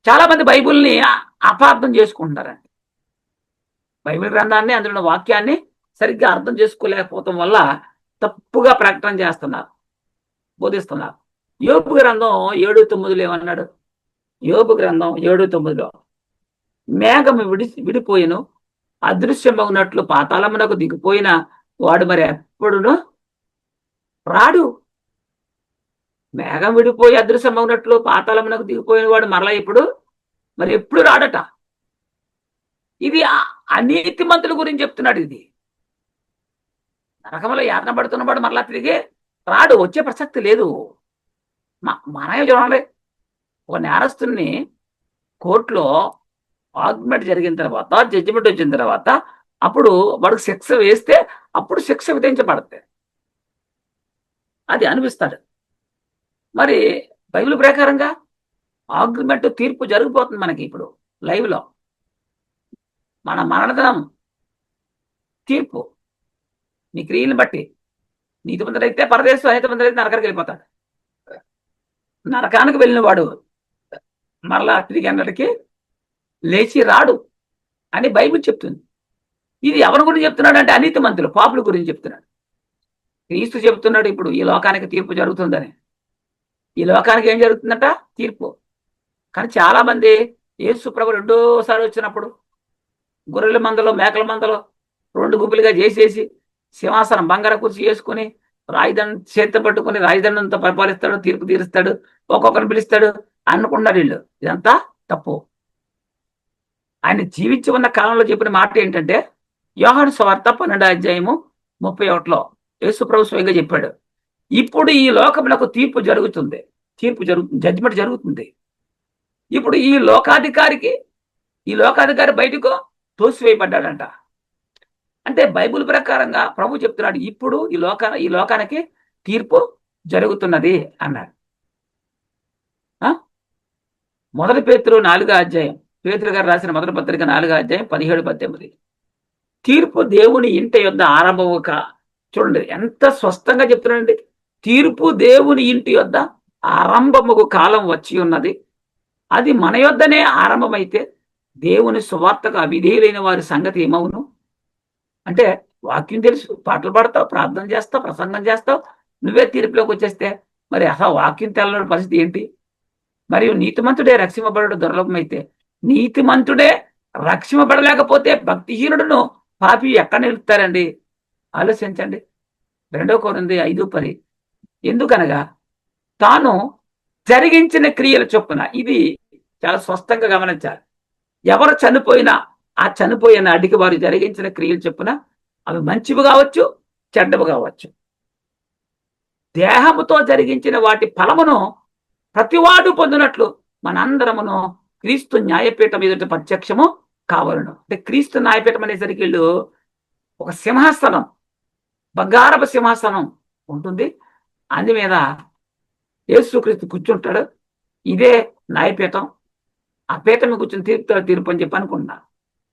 చాలా మంది బైబిల్ని అపార్థం చేసుకుంటున్నారండి. బైబిల్ గ్రంథాన్ని, అందులో ఉన్న వాక్యాన్ని సరిగ్గా అర్థం చేసుకోలేకపోవటం వల్ల తప్పుగా ప్రకటన చేస్తున్నారు, బోధిస్తున్నారు. యోబు గ్రంథం 7:9 ఏమన్నాడు? యోబు గ్రంథం 7:9, మేఘం విడిపోయిను, అదృశ్యమగునట్లు పాతాళమునకు దిగిపోయిన వాడు మరి ఎప్పుడును రాడు. మేఘం విడిపోయి అదృశ్యమగునట్లు పాతాళమునకు దిగిపోయిన వాడు మరలా మరి ఎప్పుడు రాడట. ఇది అనీతి మంతుల గురించి చెప్తున్నాడు. ఇది నరకంలో యాతన పడుతున్నవాడు మరలా తిరిగి రాడు, వచ్చే ప్రసక్తి లేదు. మనమే చూడాలి, ఒక నేరస్తుని కోర్టులో ఆర్గ్యుమెంట్ జరిగిన తర్వాత, జడ్జిమెంట్ వచ్చిన తర్వాత, అప్పుడు వాడికి శిక్ష వేస్తే అప్పుడు శిక్ష విధించబడుతుంది, అది అనిపిస్తాడు. మరి బైబిల్ ప్రకారంగా ఆర్గ్యుమెంట్, తీర్పు జరిగిపోతుంది మనకి ఇప్పుడు లైవ్ లో. మన మరణదినం తీర్పు నీ క్రియలను బట్టి. నీతిమంతుడైతే పరదేశం, అనీతిమంతుడైతే నరకానికి వెళ్ళిపోతాడు. నరకానికి వెళ్ళిన వాడు మరలా తిరిగి అన్నటికి లేచి రాడు అని బైబిల్ చెప్తుంది. ఇది ఎవరి గురించి చెప్తున్నాడు అంటే అనీతిమంతులు, పాపుల గురించి చెప్తున్నాడు. క్రీస్తు చెప్తున్నాడు ఇప్పుడు ఈ లోకానికి తీర్పు జరుగుతుందని. ఈ లోకానికి ఏం జరుగుతుందంట? తీర్పు. కానీ చాలా మంది యేసు ప్రభు రెండోసారి వచ్చినప్పుడు గొర్రెల మందలో, మేకల మందలో 2 గుంపులుగా చేసేసి సింహాసనం బంగార కుర్చీ వేసుకుని రాజధాని చేత పట్టుకుని రాజధానితో పరిపాలిస్తాడు, తీర్పు తీరుస్తాడు, ఒక్కొక్కరిని పిలుస్తాడు అనుకున్నారు వీళ్ళు. ఇదంతా తప్పు. ఆయన జీవించి ఉన్న కాలంలో చెప్పిన మాట ఏంటంటే, యోహాను సువార్త 12:31 యేసు ప్రభు స్వయంగా చెప్పాడు, ఇప్పుడు ఈ లోకమునకు తీర్పు జరుగుతుంది, జడ్జిమెంట్ జరుగుతుంది. ఇప్పుడు ఈ లోకాధికారి బయటకు తోసివేయబడ్డాడంట. అంటే బైబిల్ ప్రకారంగా ప్రభు చెప్తున్నాడు, ఇప్పుడు ఈ లోకానికి తీర్పు జరుగుతున్నది అన్నాడు. 1 పేతురు 4:18, పేతురు గారు రాసిన 1 పత్రిక 4:17-18, తీర్పు దేవుని ఇంటి యొద్ద ఆరంభము చూడండి ఎంత స్పష్టంగా చెప్తున్నాడండి. తీర్పు దేవుని ఇంటి యొద్ద ఆరంభముకు కాలం వచ్చి ఉన్నది, అది మన యొద్దనే ఆరంభమైతే దేవుని సువార్తకు అవిధేయులైన వారి సంగతి ఏమవును? అంటే వాక్యం తెలుసు, పాటలు పాడతావు, ప్రార్థన చేస్తావు, ప్రసంగం చేస్తావు, నువ్వే తీర్పులోకి వచ్చేస్తే మరి అసలు వాక్యం తెల్లని పరిస్థితి ఏంటి? మరియు నీతిమంతుడే రక్షింపబడడం దుర్లభమైతే, నీతిమంతుడే రక్షింపబడలేకపోతే భక్తిహీనుడును పాపి ఎక్కడ నిలుపుతారండి? ఆలోచించండి. 2 కొరింథీ 5:10, ఎందుకనగా తాను జరిగించిన క్రియల చొప్పున, ఇది చాలా స్పష్టంగా గమనించాలి. ఎవరు చనిపోయినా ఆ చనిపోయిన నాటికి వారు జరిగించిన క్రియలు చొప్పున, అవి మంచివి కావచ్చు, చెడ్డవి కావచ్చు, దేహముతో జరిగించిన వాటి ఫలమును ప్రతివాడు పొందినట్లు మనందరమును క్రీస్తు న్యాయపీఠం ఎదుట ప్రత్యక్షము కావాలను. అంటే క్రీస్తు న్యాయపీఠం అనేసరికి వీళ్ళు ఒక సింహాసనం, బంగారపు సింహాసనం ఉంటుంది, అందు మీద యేసుక్రీస్తు కూర్చుంటాడు. ఇదే న్యాయపీఠం. ఆ పీఠం కూర్చుని తీర్పు అని చెప్పి అనుకుంటున్నా.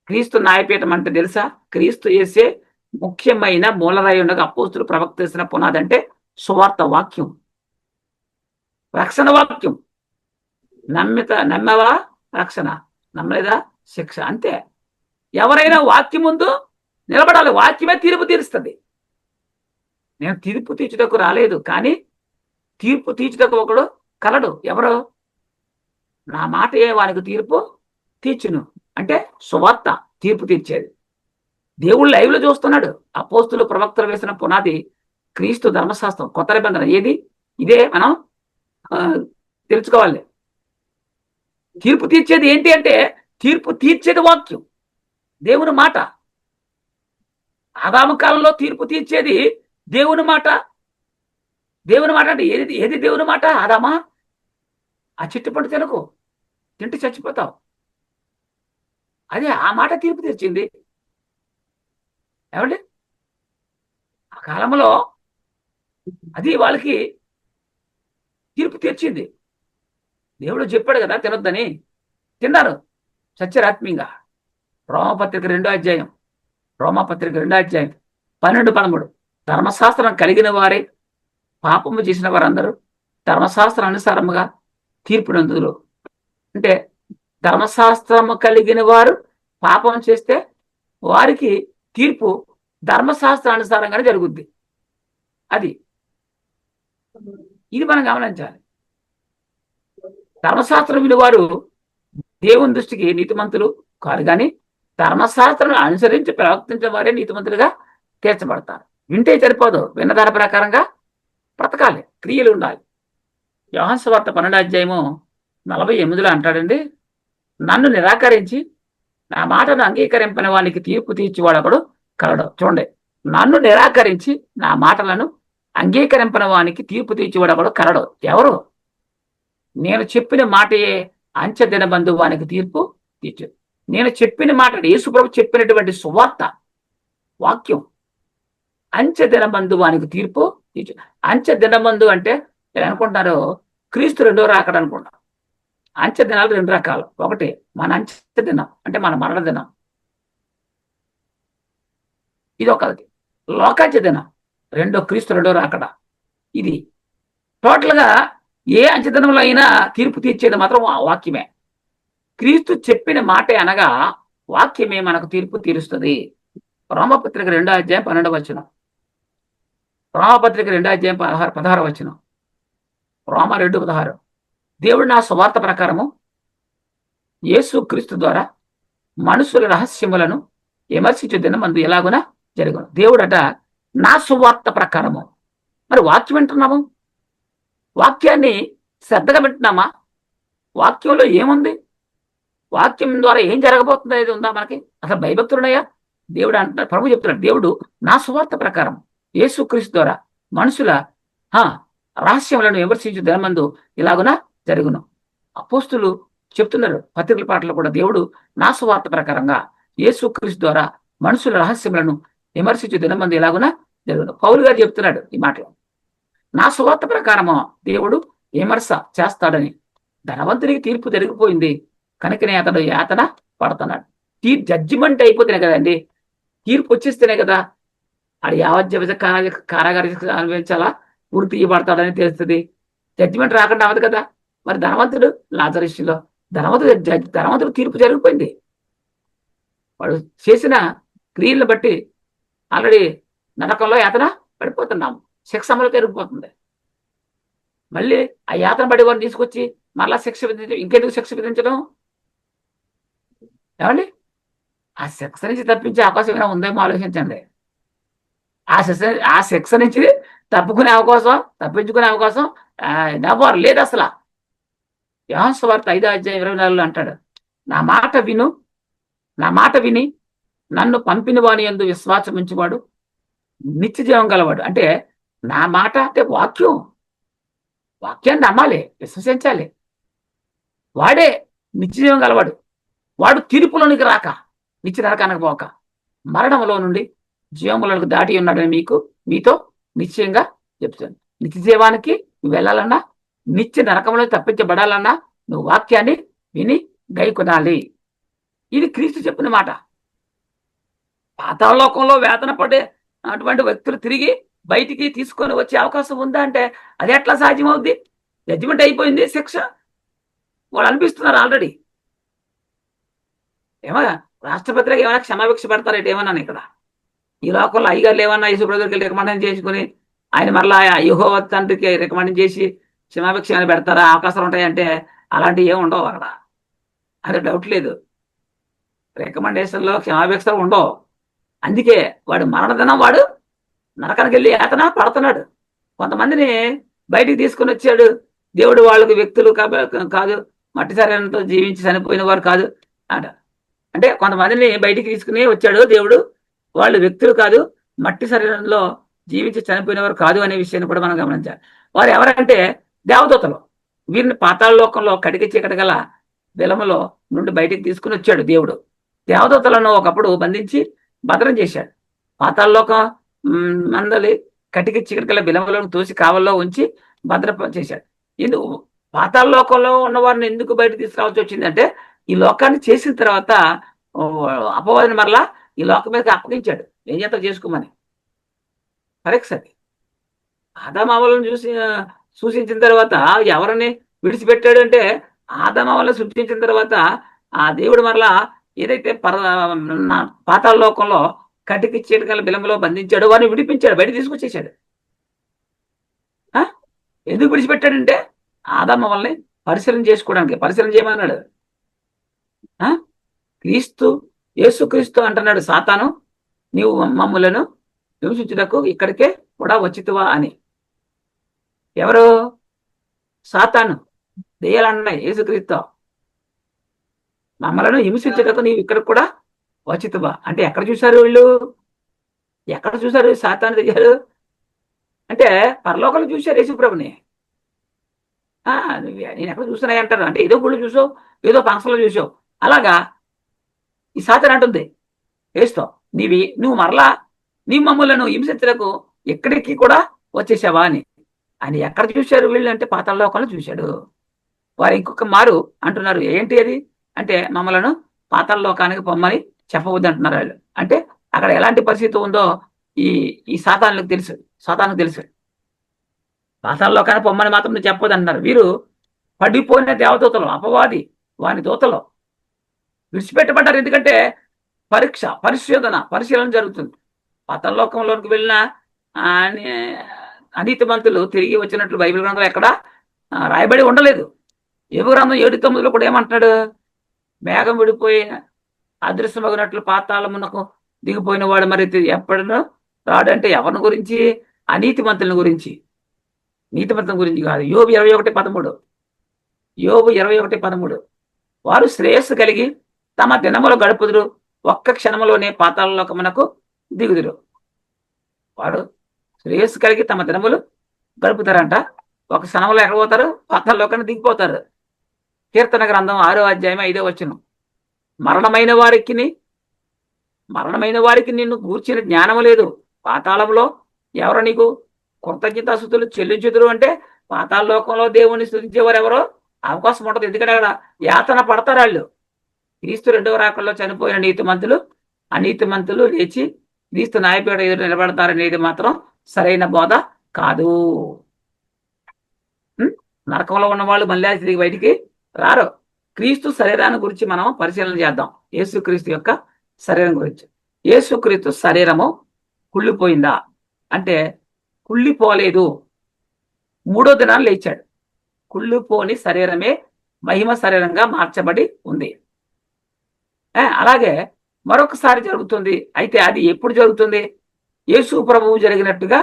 క్రీస్తు న్యాయపీఠం అంటే తెలుసా? క్రీస్తు యేసే ముఖ్యమైన మూలరాయి ఉండగా అపోస్తులు ప్రవక్త చేసిన పునాది అంటే సువార్త వాక్యం, రక్షణ వాక్యం. నమ్మవా రక్షణ, నమ్మలేదా శిక్ష. అంతే. ఎవరైనా వాక్యం ముందు నిలబడాలి, వాక్యమే తీర్పు తీరుస్తుంది. నేను తీర్పు తీర్చుటకు రాలేదు, కానీ తీర్పు తీర్చుటకు ఒకడు కలడు. ఎవరు? నా మాట వానికి తీర్పు తీర్చును. అంటే సువార్త తీర్పు తీర్చేది. దేవుడు లైవ్ లో చూస్తున్నాడు. అపోస్తులు ప్రవక్తలు వేసిన పునాది క్రీస్తు ధర్మశాస్త్రం, కొత్త నిబంధన. ఏది? ఇదే మనం తెలుసుకోవాలి. తీర్పు తీర్చేది ఏంటి అంటే, తీర్పు తీర్చేది వాక్యం, దేవుని మాట. ఆదాము కాలంలో తీర్పు తీర్చేది దేవుని మాట. దేవుని మాట అంటే ఏది దేవుని మాట? ఆదామా, ఆ చెట్టు పండు తినకు, తింటే చచ్చిపోతావు. అదే ఆ మాట తీర్పు తీర్చింది. ఏమండి? ఆ కాలంలో అది వాళ్ళకి తీర్పు తీర్చింది. దేవుడు చెప్పాడు కదా తినొద్దని, తిన్నారు చచ్చారు ఆత్మీయంగా. రోమపత్రిక 2వ అధ్యాయం రోమాపత్రిక 2:12-13. ధర్మశాస్త్రం కలిగిన వారే పాపము చేసిన వారందరూ ధర్మశాస్త్రం అనుసారముగా తీర్పు నందుదురు. అంటే ధర్మశాస్త్రము కలిగిన వారు పాపం చేస్తే వారికి తీర్పు ధర్మశాస్త్రానుసారంగానే జరుగుద్ది. ఇది మనం గమనించాలి. ధర్మశాస్త్రం వినివారు దేవుని దృష్టికి నీతిమంతులు కాదు, కానీ ధర్మశాస్త్రం అనుసరించి ప్రవర్తించిన వారే నీతిమంతులుగా తీర్చబడతారు. వింటే సరిపోదు, విన్న దాని ప్రకారంగా బ్రతకాలి, క్రియలు ఉండాలి. యోహాను సువార్త 12:48 అంటాడండి, నన్ను నిరాకరించి నా మాటను అంగీకరింపని వానికి తీర్పు తీర్చివాడు ఒకడు కలడు. చూడండి, నన్ను నిరాకరించి నా మాటలను అంగీకరింపని వానికి తీర్పు తీర్చివాడు ఒకడు కలడు. ఎవరు? నేను చెప్పిన మాటయే అంచె దినబంధు వానికి తీర్పు తీర్చు. నేను చెప్పిన మాట, యేసుప్రభు చెప్పినటువంటి సువార్త వాక్యం అంచె దినబంధు వానికి తీర్పు తీర్చు. అంచె దినబంధు అంటే నేను అనుకుంటున్నారు క్రీస్తు రెండో రాకడ అనుకుంటాం. అంచె దినాలు 2 రకాలు. ఒకటి మన అంచె దినం, అంటే మన మరణ దినం. ఇది ఒకటి. లోకాంచె దినం, క్రీస్తు రెండో రాకడ. ఇది టోటల్ గా ఏ అంచెదినంలో అయినా తీర్పు తీర్చేది మాత్రం వాక్యమే. క్రీస్తు చెప్పిన మాటే అనగా వాక్యమే మనకు తీర్పు తీరుస్తుంది. రోమపత్రిక 2:12. రోమపత్రిక 2:16. రోమ 2:16. దేవుడు నా సువార్త ప్రకారము యేసు క్రీస్తు ద్వారా మనుషుల రహస్యములను విమర్శించే దినమందు ఎలాగున జరుగును. దేవుడట నా సువార్త ప్రకారము. మరి వాక్యం వింటున్నాము, వాక్యాన్ని శ్రద్ధగా వింటున్నామా? వాక్యంలో ఏముంది? వాక్యం ద్వారా ఏం జరగబోతుంది అనేది ఉందా మనకి? అసలు భయభక్తులున్నాయా? దేవుడు అంటున్నాడు, ప్రభు చెప్తున్నాడు, దేవుడు నా సువార్త ప్రకారం యేసుక్రీస్తు ద్వారా మనుషుల రహస్యములను విమర్శించు దినమందు ఇలాగున జరుగును. అపోస్తులు చెప్తున్నారు పత్రికల పాటలు కూడా, దేవుడు నా సువార్త ప్రకారంగా యేసుక్రీస్తు ద్వారా మనుషుల రహస్యములను విమర్శించు దినమందు ఇలాగున జరుగును. పౌలు గారు చెప్తున్నాడు ఈ మాటలు. నా సువార్త ప్రకారము దేవుడు విమర్శ చేస్తాడని. ధనవంతునికి తీర్పు జరిగిపోయింది కనుకనే అతడు యాతన పడుతున్నాడు. జడ్జిమెంట్ అయిపోతేనే కదండి, తీర్పు వచ్చేస్తేనే కదా అది యావజ్జీవ కారాగార అనుభవించాలా, ఉరి తీయబడతాడని తెలుస్తుంది. జడ్జిమెంట్ రాకుండా అవ్వదు కదా. మరి ధనవంతుడు లాజరస్లో ధనవంతుడు తీర్పు జరిగిపోయింది. వాడు చేసిన క్రియలను బట్టి ఆల్రెడీ నరకంలో యాతన పడిపోతున్నాము, శిక్ష అమలు పెరిగిపోతుంది. మళ్ళీ ఆ యాతన పడి వారిని తీసుకొచ్చి మళ్ళా శిక్ష విధించడం, ఇంకెందుకు శిక్ష విధించడం? ఏమండి, ఆ శిక్ష నుంచి తప్పించే అవకాశం ఏమైనా ఉందేమో ఆలోచించండి. ఆ శిక్ష నుంచి తప్పించుకునే అవకాశం నెవర్ లేదు అసలు. యోహాను సువార్త 5:24 అంటాడు, నా మాట విని నన్ను పంపిన వాని యందు విశ్వాసం ఉంచువాడు నిత్య జీవం గలవాడు. అంటే నా మాట అంటే వాక్యాన్ని నమ్మాలి, విశ్వసించాలి. వాడే నిత్య జీవం గలవాడు. వాడు తీర్పులోనికి రాక నిత్య నరకానికి పోక మరణంలో నుండి జీవములకు దాటి ఉన్నాడని మీతో నిశ్చయంగా చెప్తాను. నిత్య జీవానికి నువ్వు వెళ్ళాలన్నా, నిత్య నరకంలో తప్పించబడాలన్నా నువ్వు వాక్యాన్ని విని గైకొనాలి. ఇది క్రీస్తు చెప్పిన మాట. పాతాళలోకంలో వేదన పడే అటువంటి వ్యక్తులు తిరిగి బయటికి తీసుకొని వచ్చే అవకాశం ఉందా అంటే అది ఎట్లా సాధ్యమవుద్ది? జడ్జిమెంట్ అయిపోయింది, శిక్ష వాళ్ళు అనిపిస్తున్నారు ఆల్రెడీ. ఏమన్నా రాష్ట్రపతికి ఏమైనా క్షమాభిక్ష పెడతారేంటి? ఏమన్నాను ఇక్కడ ఈ లోకంలో అయ్యగారులు ఏమన్నా యేసుప్రభుకి రికమెండేషన్ చేసుకుని ఆయన మరలా యెహోవా తండ్రికి రికమెండ్ చేసి క్షమాభిక్ష ఏమైనా పెడతారా? అవకాశాలు ఉంటాయంటే అలాంటివి ఏమి ఉండవు అక్కడ. అది డౌట్ లేదు. రికమెండేషన్లో క్షమాభిక్షలు ఉండవు. అందుకే వాడు మరణదినం వాడు నరకానికి వెళ్ళి యాతన పడుతున్నాడు. కొంతమందిని బయటికి తీసుకుని వచ్చాడు దేవుడు. వాళ్ళకి వ్యక్తులు కాదు, మట్టి శరీరంతో జీవించి చనిపోయిన వారు కాదు అంట. అంటే కొంతమందిని బయటికి తీసుకుని వచ్చాడు దేవుడు, వాళ్ళు వ్యక్తులు కాదు, మట్టి శరీరంలో జీవించి చనిపోయిన వారు కాదు అనే విషయాన్ని కూడా మనం గమనించాలి. వారు ఎవరంటే దేవదూతలు. వీరిని పాతాళ లోకంలో కటికి చీకటి గల బిలములో నుండి బయటికి తీసుకుని వచ్చాడు దేవుడు. దేవదూతలను ఒకప్పుడు బంధించి భద్రం చేశాడు. పాతాళ లోకం మందలి కటికి చీకటి గల బిలములను తోసి కావల్లో ఉంచి భద్ర చేశాడు. ఎందుకు పాతాళ లోకంలో ఉన్న వారిని ఎందుకు బయట తీసుకురావాల్సి వచ్చిందంటే ఈ లోకాన్ని చేసిన తర్వాత అపవాదిని మరలా ఈ లోకం మీదకి అప్పగించాడు, ఏం చేత చేసుకోమని. కరెక్ట్ అది. ఆదామావలను సూచించిన తర్వాత ఎవరిని విడిచిపెట్టాడు అంటే, ఆదామావలను సృష్టించిన తర్వాత ఆ దేవుడు మరలా ఏదైతే పాతాళ లోకంలో కటికి చీటకల బిలంబలో బంధించాడు, వారిని విడిపించాడు, బయట తీసుకొచ్చేసాడు. ఎందుకు విడిచిపెట్టాడంటే ఆదామావల్ని పరిశీలన చేసుకోవడానికి, పరిశీలన చేయమన్నాడు. క్రీస్తు, యేసుక్రీస్తు అంటున్నాడు సాతాను, నీవు మమ్ములను హింసించుటకు ఇక్కడికే కూడా వచ్చితివా అని. ఎవరు? సాతాను. దెయ్యాలన్నాయి యేసుక్రీస్తు, మమ్మలను హింసించుటకు నీవు ఇక్కడికి కూడా వచ్చితివా అంటే ఎక్కడ చూశారు వీళ్ళు? ఎక్కడ చూశారు సాతాను దెయ్యాలు అంటే? పరలోకంలో చూశారు యేసుప్రభుని. నేను ఎక్కడ చూస్తున్నాయి అంటారు, అంటే ఏదో గుళ్ళు చూసావు, ఏదో ఫంక్షన్లో చూసావు. అలాగా ఈ సాతాను అంటుంది యేసుతో, నువ్వు మరలా నీ మమ్ములను హింసించలకు ఎక్కడికి కూడా వచ్చేసావా అని. ఆయన ఎక్కడ చూశారు వీళ్ళు అంటే పాతాళ లోకంలో చూశాడు. వారు ఇంకొక మారు అంటున్నారు, ఏంటి అది అంటే మమ్మలను పాతాళ లోకానికి పొమ్మని చెప్పవద్దు అంటున్నారు వాళ్ళు. అంటే అక్కడ ఎలాంటి పరిస్థితి ఉందో ఈ సాతానులకు తెలుసు. పాతాళ లోకానికి పొమ్మని మాత్రం చెప్పవద్దు అంటున్నారు. వీరు పడిపోయిన దేవదూతలు, అపవాది వాని దూతలు విడిచిపెట్టబడ్డారు. ఎందుకంటే పరిశీలన జరుగుతుంది. పాతాళ లోకంలోకి వెళ్ళిన అనీతిమంతులు తిరిగి వచ్చినట్లు బైబిల్ గ్రంథం ఎక్కడ రాయబడి ఉండలేదు. యోబు గ్రంథం 7:9 కూడా ఏమంటున్నాడు? మేఘం విడిపోయి అదృశ్యమగినట్లు పాతాళమునకు దిగిపోయిన వాడు మరి ఎప్పుడూ రాడంటే ఎవరిని గురించి? అనీతిమంతుల గురించి, నీతిమంతుల గురించి కాదు. యోబు 21:13 వారు శ్రేయస్సు కలిగి తమ దినములు గడుపుదురు, ఒక్క క్షణములోనే పాతాళ లోకమునకు దిగుదురు. వారు శ్రేయస్సు కలిగి తమ దినములు గడుపుతారంట, ఒక క్షణంలో ఎక్కడ పోతారు? పాతాళ లోకానికి దిగిపోతారు. కీర్తన గ్రంథం 6వ అధ్యాయం 5వ వచనం, మరణమైన వారికి నిన్ను గూర్చిన జ్ఞానము లేదు, పాతాళంలో ఎవరు నీకు కృతజ్ఞతాస్తుతులు చెల్లించుదురు అంటే పాతాళ లోకంలో దేవుణ్ణి స్తుతించేవారు ఎవరో అవకాశం ఉంటుంది. ఎందుకంటే అక్కడ యాతన పడతారు వాళ్ళు. క్రీస్తు 2వ రాకడలో చనిపోయిన నీతిమంతులు, అనీతిమంతులు లేచి క్రీస్తు న్యాయపీఠ ఎదురు నిలబడతారనేది మాత్రం సరైన బోధ కాదు. నరకంలో ఉన్న వాళ్ళు మళ్ళీ తిరిగి బయటికి రారు. క్రీస్తు శరీరాన్ని గురించి మనం పరిశీలన చేద్దాం. యేసుక్రీస్తు యొక్క శరీరం గురించి. యేసుక్రీస్తు శరీరము కుళ్ళిపోయిందా అంటే కుళ్ళిపోలేదు. 3వ దినాన్ని లేచాడు. కుళ్ళిపోని శరీరమే మహిమ శరీరంగా మార్చబడి ఉంది. అలాగే మరొకసారి జరుగుతుంది. అయితే అది ఎప్పుడు జరుగుతుంది? యేసు ప్రభువు జరిగినట్టుగా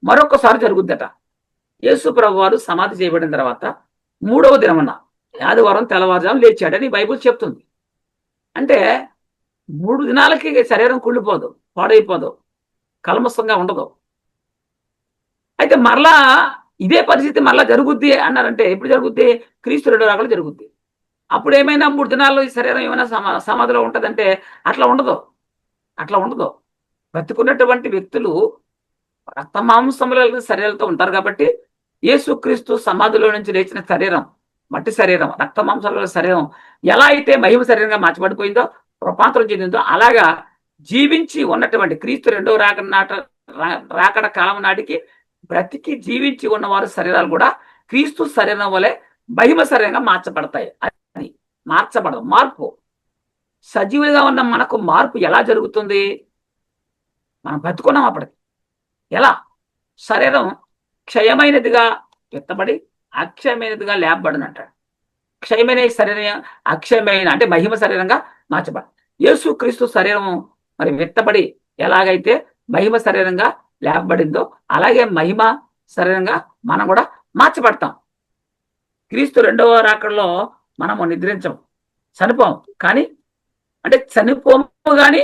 మరొకసారి జరుగుద్దట. యేసు ప్రభు వారు సమాధి చేయబడిన తర్వాత 3వ దినమున ఆదివారం తెల్లవారుజాము లేచాడని బైబిల్ చెప్తుంది. అంటే 3 దినాలకి శరీరం కుళ్ళిపోదు, పాడైపోదు, కల్మసంగా ఉండదు. అయితే మరలా ఇదే పరిస్థితి మరలా జరుగుద్ది అన్నారంటే ఎప్పుడు జరుగుద్ది? క్రీస్తు 2వ రాకడలో జరుగుద్ది. అప్పుడు ఏమైనా 3 దినాల్లో ఈ శరీరం ఏమైనా సమాధిలో ఉంటుందంటే అట్లా ఉండదు. బతుకున్నటువంటి వ్యక్తులు రక్తమాంసముల శరీరాలతో ఉంటారు కాబట్టి యేసుక్రీస్తు సమాధిలో నుంచి లేచిన శరీరం, మట్టి శరీరం, రక్తమాంసాల శరీరం ఎలా అయితే మహిమ శరీరంగా మార్చబడిపోయిందో, రూపాంతరం చెందిందో, అలాగా జీవించి ఉన్నటువంటి క్రీస్తు 2వ రాకడ కాలం నాటికి బ్రతికి జీవించి ఉన్నవారు శరీరాలు కూడా క్రీస్తు శరీరం వలె మహిమ శరీరంగా మార్చబడతాయి. అని మార్చబడదు. మార్పు, సజీవులుగా ఉన్న మనకు మార్పు ఎలా జరుగుతుంది? మనం బతుకున్నాం అప్పటికి. ఎలా? శరీరం క్షయమైనదిగా విత్తబడి అక్షయమైనదిగా లేపబడినంటాడు. క్షయమైన శరీరం అక్షయమైన అంటే మహిమ శరీరంగా మార్చబడి, యేసుక్రీస్తు శరీరం మరి విత్తబడి ఎలాగైతే మహిమ శరీరంగా లేపబడిందో అలాగే మహిమ శరీరంగా మనం కూడా మార్చబడతాం. క్రీస్తు 2వ రాకడలో మనము నిద్రించం, చనిపోము. కానీ అంటే చనిపోము కానీ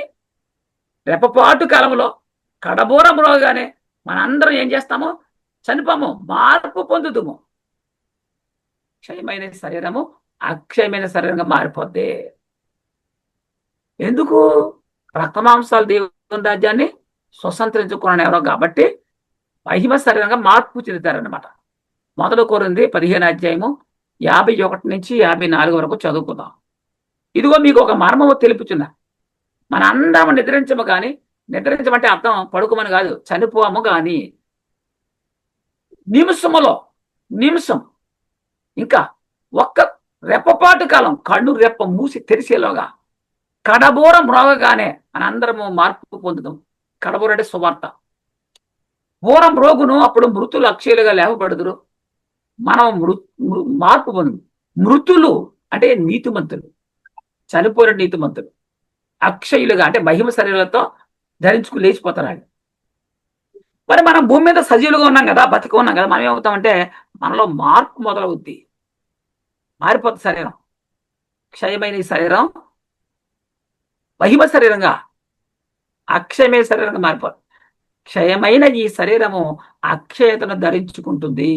రెప్పపాటు కాలంలో కడబోరములోగానే మనందరం ఏం చేస్తాము? చనిపోము, మార్పు పొందుదుము. క్షయమైన శరీరము అక్షయమైన శరీరంగా మారిపోద్ది. ఎందుకు? రక్తమాంసాలు దేవుని రాజ్యాన్ని స్వతంత్రించుకున్నాను ఎవరో కాబట్టి మహిమ శరీరంగా మార్పు చెందుతారనమాట. 1 కొరింథీ 15వ అధ్యాయము 51 నుంచి 54 వరకు చదువుకుందాం. ఇదిగో మీకు ఒక మర్మము తెలుపుచున్నా, మన అందరం నిద్రించము కానీ, నిద్రించమంటే అర్థం పడుకోమని కాదు, చనిపోము కానీ నిమిషములో, నిమిషం ఇంకా ఒక్క రెప్పపాటు కాలం కళ్ళు రెప్ప మూసి తెరిసేలోగా కడబోర మ్రోగగానే మన అందరము మార్పు పొందుతాం. కడబోర అంటే సువార్త. బోరం రోగును అప్పుడు మృతులు అక్షయులుగా లేవబడుదురు. మనం మార్పు పొందు. మృతులు అంటే నీతిమంతులు, చనిపోయిన నీతిమంతులు అక్షయులుగా అంటే మహిమ శరీరాలతో ధరించుకు లేచిపోతారు ఆయన. మరి మనం భూమి మీద సజీవులుగా ఉన్నాం కదా, బతికి ఉన్నాం కదా, మనం ఏమవుతామంటే మనలో మార్పు మొదలవుద్ది. మారిపోతుంది శరీరం. క్షయమైన ఈ శరీరం మహిమ శరీరంగా, అక్షయమైన శరీరంగా మారిపోతుంది. క్షయమైన ఈ శరీరము అక్షయతను ధరించుకుంటుంది,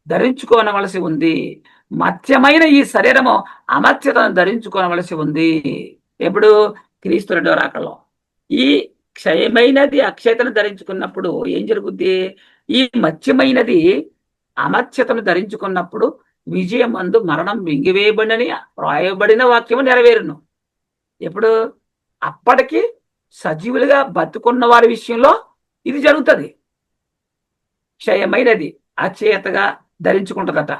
ధరించుకోనవలసి ఉంది. మత్యమైన ఈ శరీరము అమర్త్యతను ధరించుకోనవలసి ఉంది. ఎప్పుడు? క్రీస్తు రెండో రాకడలో. ఈ క్షయమైనది అక్షయతను ధరించుకున్నప్పుడు ఏం జరుగుద్ది? ఈ మత్యమైనది అమర్త్యతను ధరించుకున్నప్పుడు విజయమందు మరణం మింగివేయబడినని రాయబడిన వాక్యము నెరవేరును. ఎప్పుడు? అప్పటికి సజీవులుగా బతుకున్న వారి విషయంలో ఇది జరుగుతుంది. క్షయమైనది అక్షయతగా ధరించుకుంటుందట.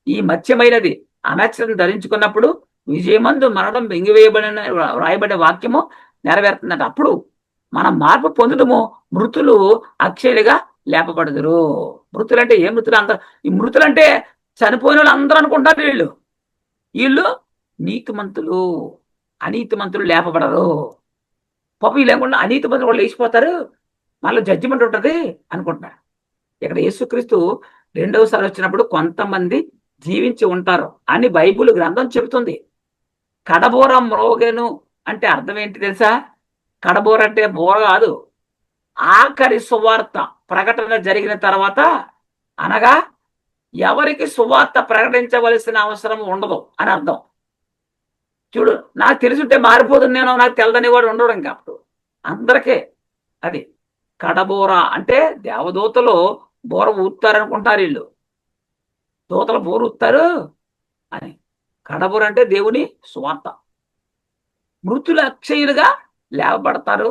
ఈ మత్స్యమైనది అమత్స్యతను ధరించుకున్నప్పుడు విజయమందు మరణం మింగివేయబడిన రాయబడిన వాక్యము నెరవేరుతుందట. అప్పుడు మనం మార్పు పొందుదము. మృతులు అక్షయులుగా లేపబడుదురు. మృతులంటే ఏ మృతులు? అందరూ ఈ మృతులంటే చనిపోయిన వాళ్ళు అందరూ అనుకుంటారు వీళ్ళు నీతిమంతులు. అనీతిమంతులు లేపబడరు. పాపం లేకుండా అనీతిమంతులు వాళ్ళు లేచిపోతారు, మళ్ళీ జడ్జిమెంట్ ఉంటుంది అనుకుంటున్నారు. ఇక్కడ యేసుక్రీస్తు రెండవసారి వచ్చినప్పుడు కొంతమంది జీవించి ఉంటారు అని బైబిల్ గ్రంథం చెబుతుంది. కడబోర మ్రోగెను అంటే అర్థం ఏంటి తెలుసా? కడబోర అంటే బోర కాదు, ఆఖరి సువార్త ప్రకటన జరిగిన తర్వాత, అనగా ఎవరికి సువార్త ప్రకటించవలసిన అవసరం ఉండదు అని అర్థం. చూడు, నాకు తెలుసుంటే మారిపోతుంది, నేను నాకు తెలదని వాడు ఉండడు. ఇంకా అప్పుడు అందరికీ అది కడబోర అంటే దేవదూతలు బోర ఊతారనుకుంటారు వీళ్ళు. దూతలు బోర ఊతారు అని. కడబోర అంటే దేవుని సువార్త. మృతులు అక్షయులుగా లేవబడతారు.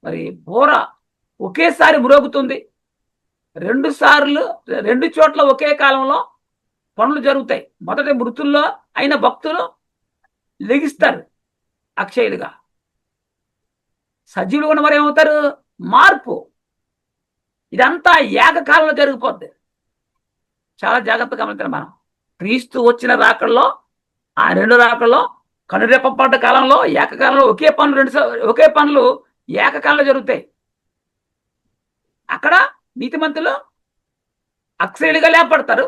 మరి బోర ఒకేసారి మ్రోగుతుంది. 2 సార్లు 2 చోట్ల ఒకే కాలంలో పనులు జరుగుతాయి. మొదటి మృతుల్లో అయిన భక్తులు లెగిస్తారు అక్షయులుగా. సజీవులు ఉన్న వారు ఏమవుతారు? మార్పు. ఇదంతా ఏకకాలంలో జరిగిపోద్ది. చాలా జాగ్రత్తగా గమనించాలి మనం. క్రీస్తు వచ్చిన రాకల్లో, ఆ 2 రాకల్లో, కనురెప్పపాటు కాలంలో, ఏకకాలంలో ఒకే పనులు ఏకకాలంలో జరుగుతాయి. అక్కడ నీతిమంతులు అక్షయులుగా లేపడతారు.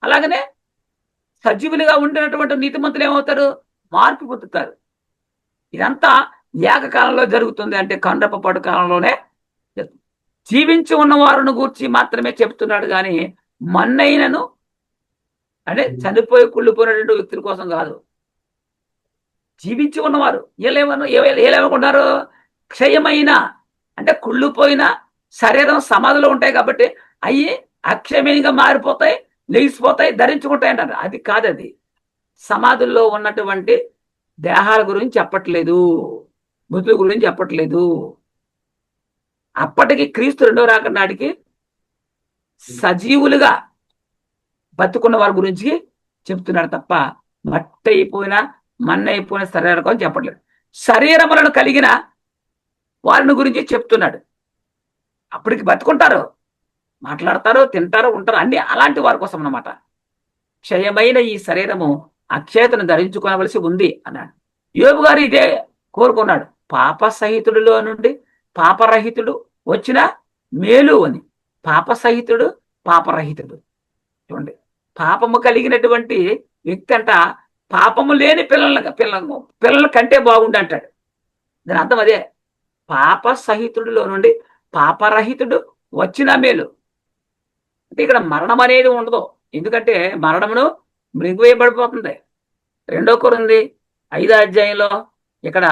అలాగనే సజీవులుగా ఉండినటువంటి నీతిమంతులు ఏమవుతారు? మార్పు పొందుతారు. ఇదంతా ఏకకాలంలో జరుగుతుంది. అంటే కనురెప్పపాటు కాలంలోనే జీవించి ఉన్న వారిని గూర్చి మాత్రమే చెప్తున్నాడు కానీ మన్నైనను అంటే చనిపోయి కుళ్ళిపోయినటువంటి వ్యక్తుల కోసం కాదు. జీవించి ఉన్నవారు ఏలేమనుకుంటారు? క్షయమైన అంటే కుళ్ళిపోయిన శరీరం సమాధిలో ఉంటాయి కాబట్టి అవి అక్షయమయంగా మారిపోతాయి, లేచిపోతాయి, ధరించుకుంటాయి అంటారు. అది కాదు. అది సమాధుల్లో ఉన్నటువంటి దేహాల గురించి చెప్పట్లేదు, మృతుల గురించి చెప్పట్లేదు. అప్పటికి క్రీస్తు రెండో రాకడ నాటికి సజీవులుగా బతుకున్న వారి గురించి చెప్తున్నాడు తప్ప మట్టి అయిపోయిన మన్నైపోయిన శరీరం కోసం చెప్పట్లేదు. శరీరములను కలిగిన వారిని గురించి చెప్తున్నాడు. అప్పటికి బతుకుంటారు, మాట్లాడతారు, తింటారు, ఉంటారు, అన్ని అలాంటి వారి కోసం అన్నమాట. క్షయమైన ఈ శరీరము అక్షయతను ధరించుకోవలసి ఉంది అన్నాడు. యోబు గారు ఇదే కోరుకున్నాడు. పాప సహితుడిలో నుండి పాపరహితుడు వచ్చిన మేలు అని. పాప సహితుడు, పాపరహితుడు. చూడండి, పాపము కలిగినటువంటి వ్యక్తి అంట పాపము లేని పిల్లల కంటే బాగుండి అంటాడు. దాని అర్థం అదే. పాప సహితుడిలో నుండి పాపరహితుడు వచ్చిన మేలు అంటే ఇక్కడ మరణం అనేది ఉండదు. ఎందుకంటే మరణమును మృంగివేయబడిపోతుంది. 2 కొరింథీ 5వ అధ్యాయంలో ఇక్కడ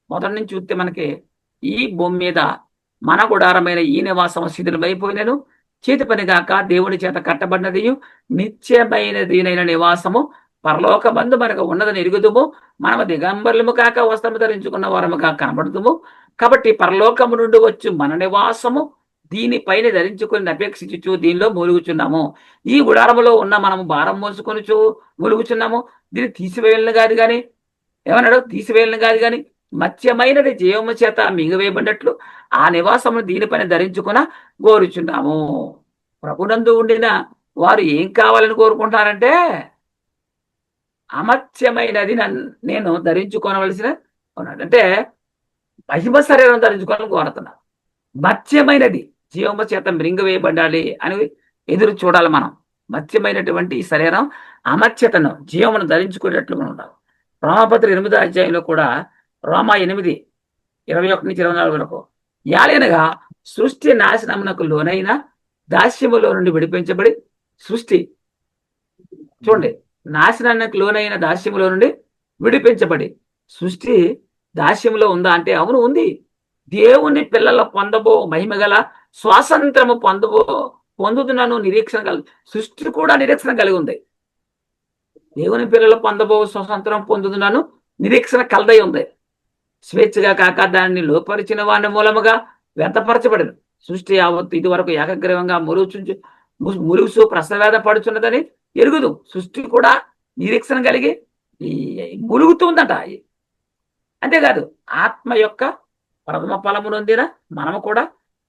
మొదటి నుంచి చూస్తే మనకి ఈ భూమి మీద మన గుడారమైన ఈ నివాసం శిథిలమైపోయినను, చేతి పని గాక దేవుని చేత కట్టబడినది నిత్యమైనదినైన నివాసము పరలోకమందు మనకు ఉన్నదని ఎరుగుదుము, మనము దిగంబరులము కాక వస్త్రము ధరించుకున్న వారము కాక కనబడుదుము. కాబట్టి పరలోకము నుండి వచ్చు మన నివాసము దీనిపైన ధరించుకుని అపేక్షించు దీనిలో మూలుగుచున్నాము. ఈ గుడారములో ఉన్న మనము భారం మోసుకొనుచు మూలుగుచున్నాము. దీన్ని తీసివేయలను కాదు కానీ, ఏమన్నాడు? తీసివేయలను కాదు కానీ మత్స్యమైనది జీవము చేత మింగివేయబడినట్లు ఆ నివాసమును దీనిపైన ధరించుకున కోరుచున్నాము. ప్రభునందు ఉండిన వారు ఏం కావాలని కోరుకుంటున్నారంటే, అమత్యమైనది నేను ధరించుకోనవలసిన ఉన్నాడు. అంటే మహిమ శరీరం ధరించుకోవాలని కోరుతున్నాను. మత్స్యమైనది జీవము చేత మృంగివేయబడాలి అని ఎదురు చూడాలి మనం. మత్స్యమైనటువంటి ఈ శరీరం అమత్యతను జీవమును ధరించుకునేట్లు మనం ఉండాలి. రోమాపత్రి 8వ అధ్యాయంలో కూడా, రోమా 8:21-24 వరకు, యాలనగా సృష్టి నాశనమునకు లోనైన దాస్యములో నుండి విడిపించబడి, సృష్టి చూడండి, నాశనానికి లోనైన దాస్యములో నుండి విడిపించబడి, సృష్టి దాస్యములో ఉందా అంటే అవును ఉంది. దేవుని పిల్లల పొందబో మహిమగల స్వాతంత్రము పొందుతున్నాను నిరీక్షణ సృష్టి కూడా నిరీక్షణ కలిగి ఉంది. దేవుని పిల్లలు పొందబో స్వాతంత్రం పొందుతున్నాను నిరీక్షణ కలదై ఉంది. స్వేచ్ఛగా కాక దాన్ని లోపరిచిన వాని మూలముగా వ్యర్థపరచబడింది. సృష్టి యావత్తు ఇది వరకు ఏకగ్రీవంగా మురుగుసు ప్రసవేద పడుచున్నదని ఎరుగుదు. సృష్టి కూడా నిరీక్షణ కలిగి ములుగుతుందట. అంతేకాదు ఆత్మ యొక్క ప్రథమ ఫలము నొందిన మనము కూడా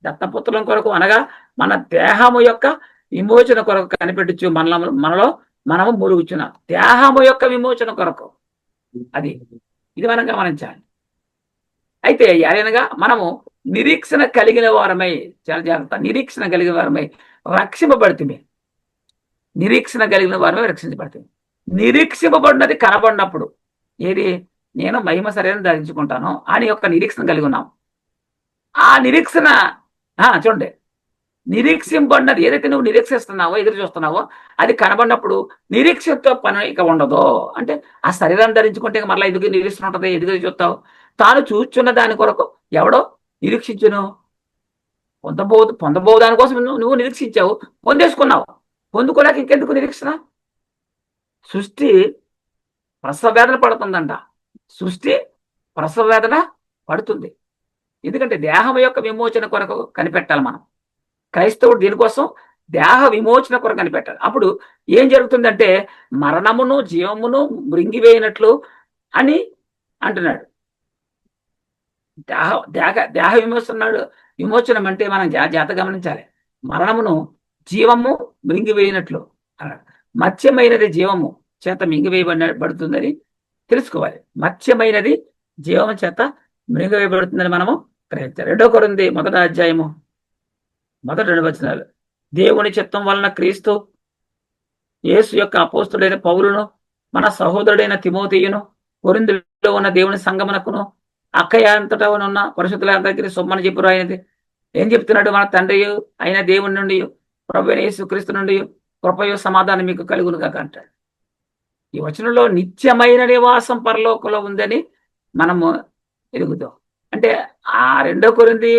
దత్తపుత్రుల కొరకు, అనగా మన దేహము యొక్క విమోచన కొరకు కనిపెట్టుచు మనలో మనము ములుగుచున్నాం. దేహము యొక్క విమోచన కొరకు. ఇది మనం గమనించాలి. అయితే అనగా మనము నిరీక్షణ కలిగిన వారమై, చాలా జాగ్రత్త, నిరీక్షణ కలిగిన వారమై రక్షింపబడుతుంది. నిరీక్షణ కలిగిన వారమై రక్షించబడుతుంది. నిరీక్షింపబడినది కనబడినప్పుడు ఏది? నేను మహిమ శరీరం ధరించుకుంటాను అని యొక్క నిరీక్షణ కలిగి ఉన్నాం. ఆ నిరీక్షణ చూడండి, నిరీక్షింపబడినది ఏదైతే నువ్వు నిరీక్షిస్తున్నావో, ఎదురు చూస్తున్నావో, అది కనబడినప్పుడు నిరీక్షతో పని ఇక ఉండదు. అంటే ఆ శరీరాన్ని ధరించుకుంటే మరలా ఎదుగు నిరీక్షణ ఉంటుంది, ఎదుగు చూస్తావు. తాను చూచున్న దాని కొరకు ఎవడో నిరీక్షించును, పొందబో దానికోసం నువ్వు నిరీక్షించావు, పొందేసుకున్నావు. పొందుకోలేక ఇంకెందుకు నిరీక్షణ? సృష్టి ప్రసవ వేదన పడుతుందంట. సృష్టి ప్రసవ వేదన పడుతుంది. ఎందుకంటే దేహం యొక్క విమోచన కొరకు కనిపెట్టాలి మనం. క్రైస్తవుడు దీనికోసం దేహ విమోచన కొరకు కనిపెట్టాలి. అప్పుడు ఏం జరుగుతుందంటే, మరణమును జీవమును మృంగివేయినట్లు అని అంటున్నాడు. దేహ విమోచనం అంటే మనం జాత గమనించాలి. మరణమును జీవము మృంగివేయినట్లు అన్నాడు. మత్స్యమైనది జీవము చేత మింగివేయబడుతుందని తెలుసుకోవాలి. మత్స్యమైనది జీవము చేత మృంగివేయబడుతుందని మనము గ్రహించాలి. 2 కొరింథీ 1వ అధ్యాయము మొదటి 2 వచనాలు. దేవుని చిత్తం వలన క్రీస్తు యేసు యొక్క అపోస్తుడైన పౌలును, మన సహోదరుడైన తిమోతియును, కొరింథీలో ఉన్న దేవుని సంగమునకును, అక్కయ అంతటా ఉన్న పరిశుద్ధులందరికీ సొమ్మని చెప్పురు అయినది. ఏం చెప్తున్నాడు? మన తండ్రి అయిన దేవుని నుండి, ప్రభువైన యేసుక్రీస్తు నుండి కృపయు సమాధానం మీకు కలుగును కాక అంటాడు. ఈ వచనంలో నిత్యమైన నివాసం పరలోకంలో ఉందని మనము ఎరుగుతాం. అంటే ఆ 2 కొరింథీ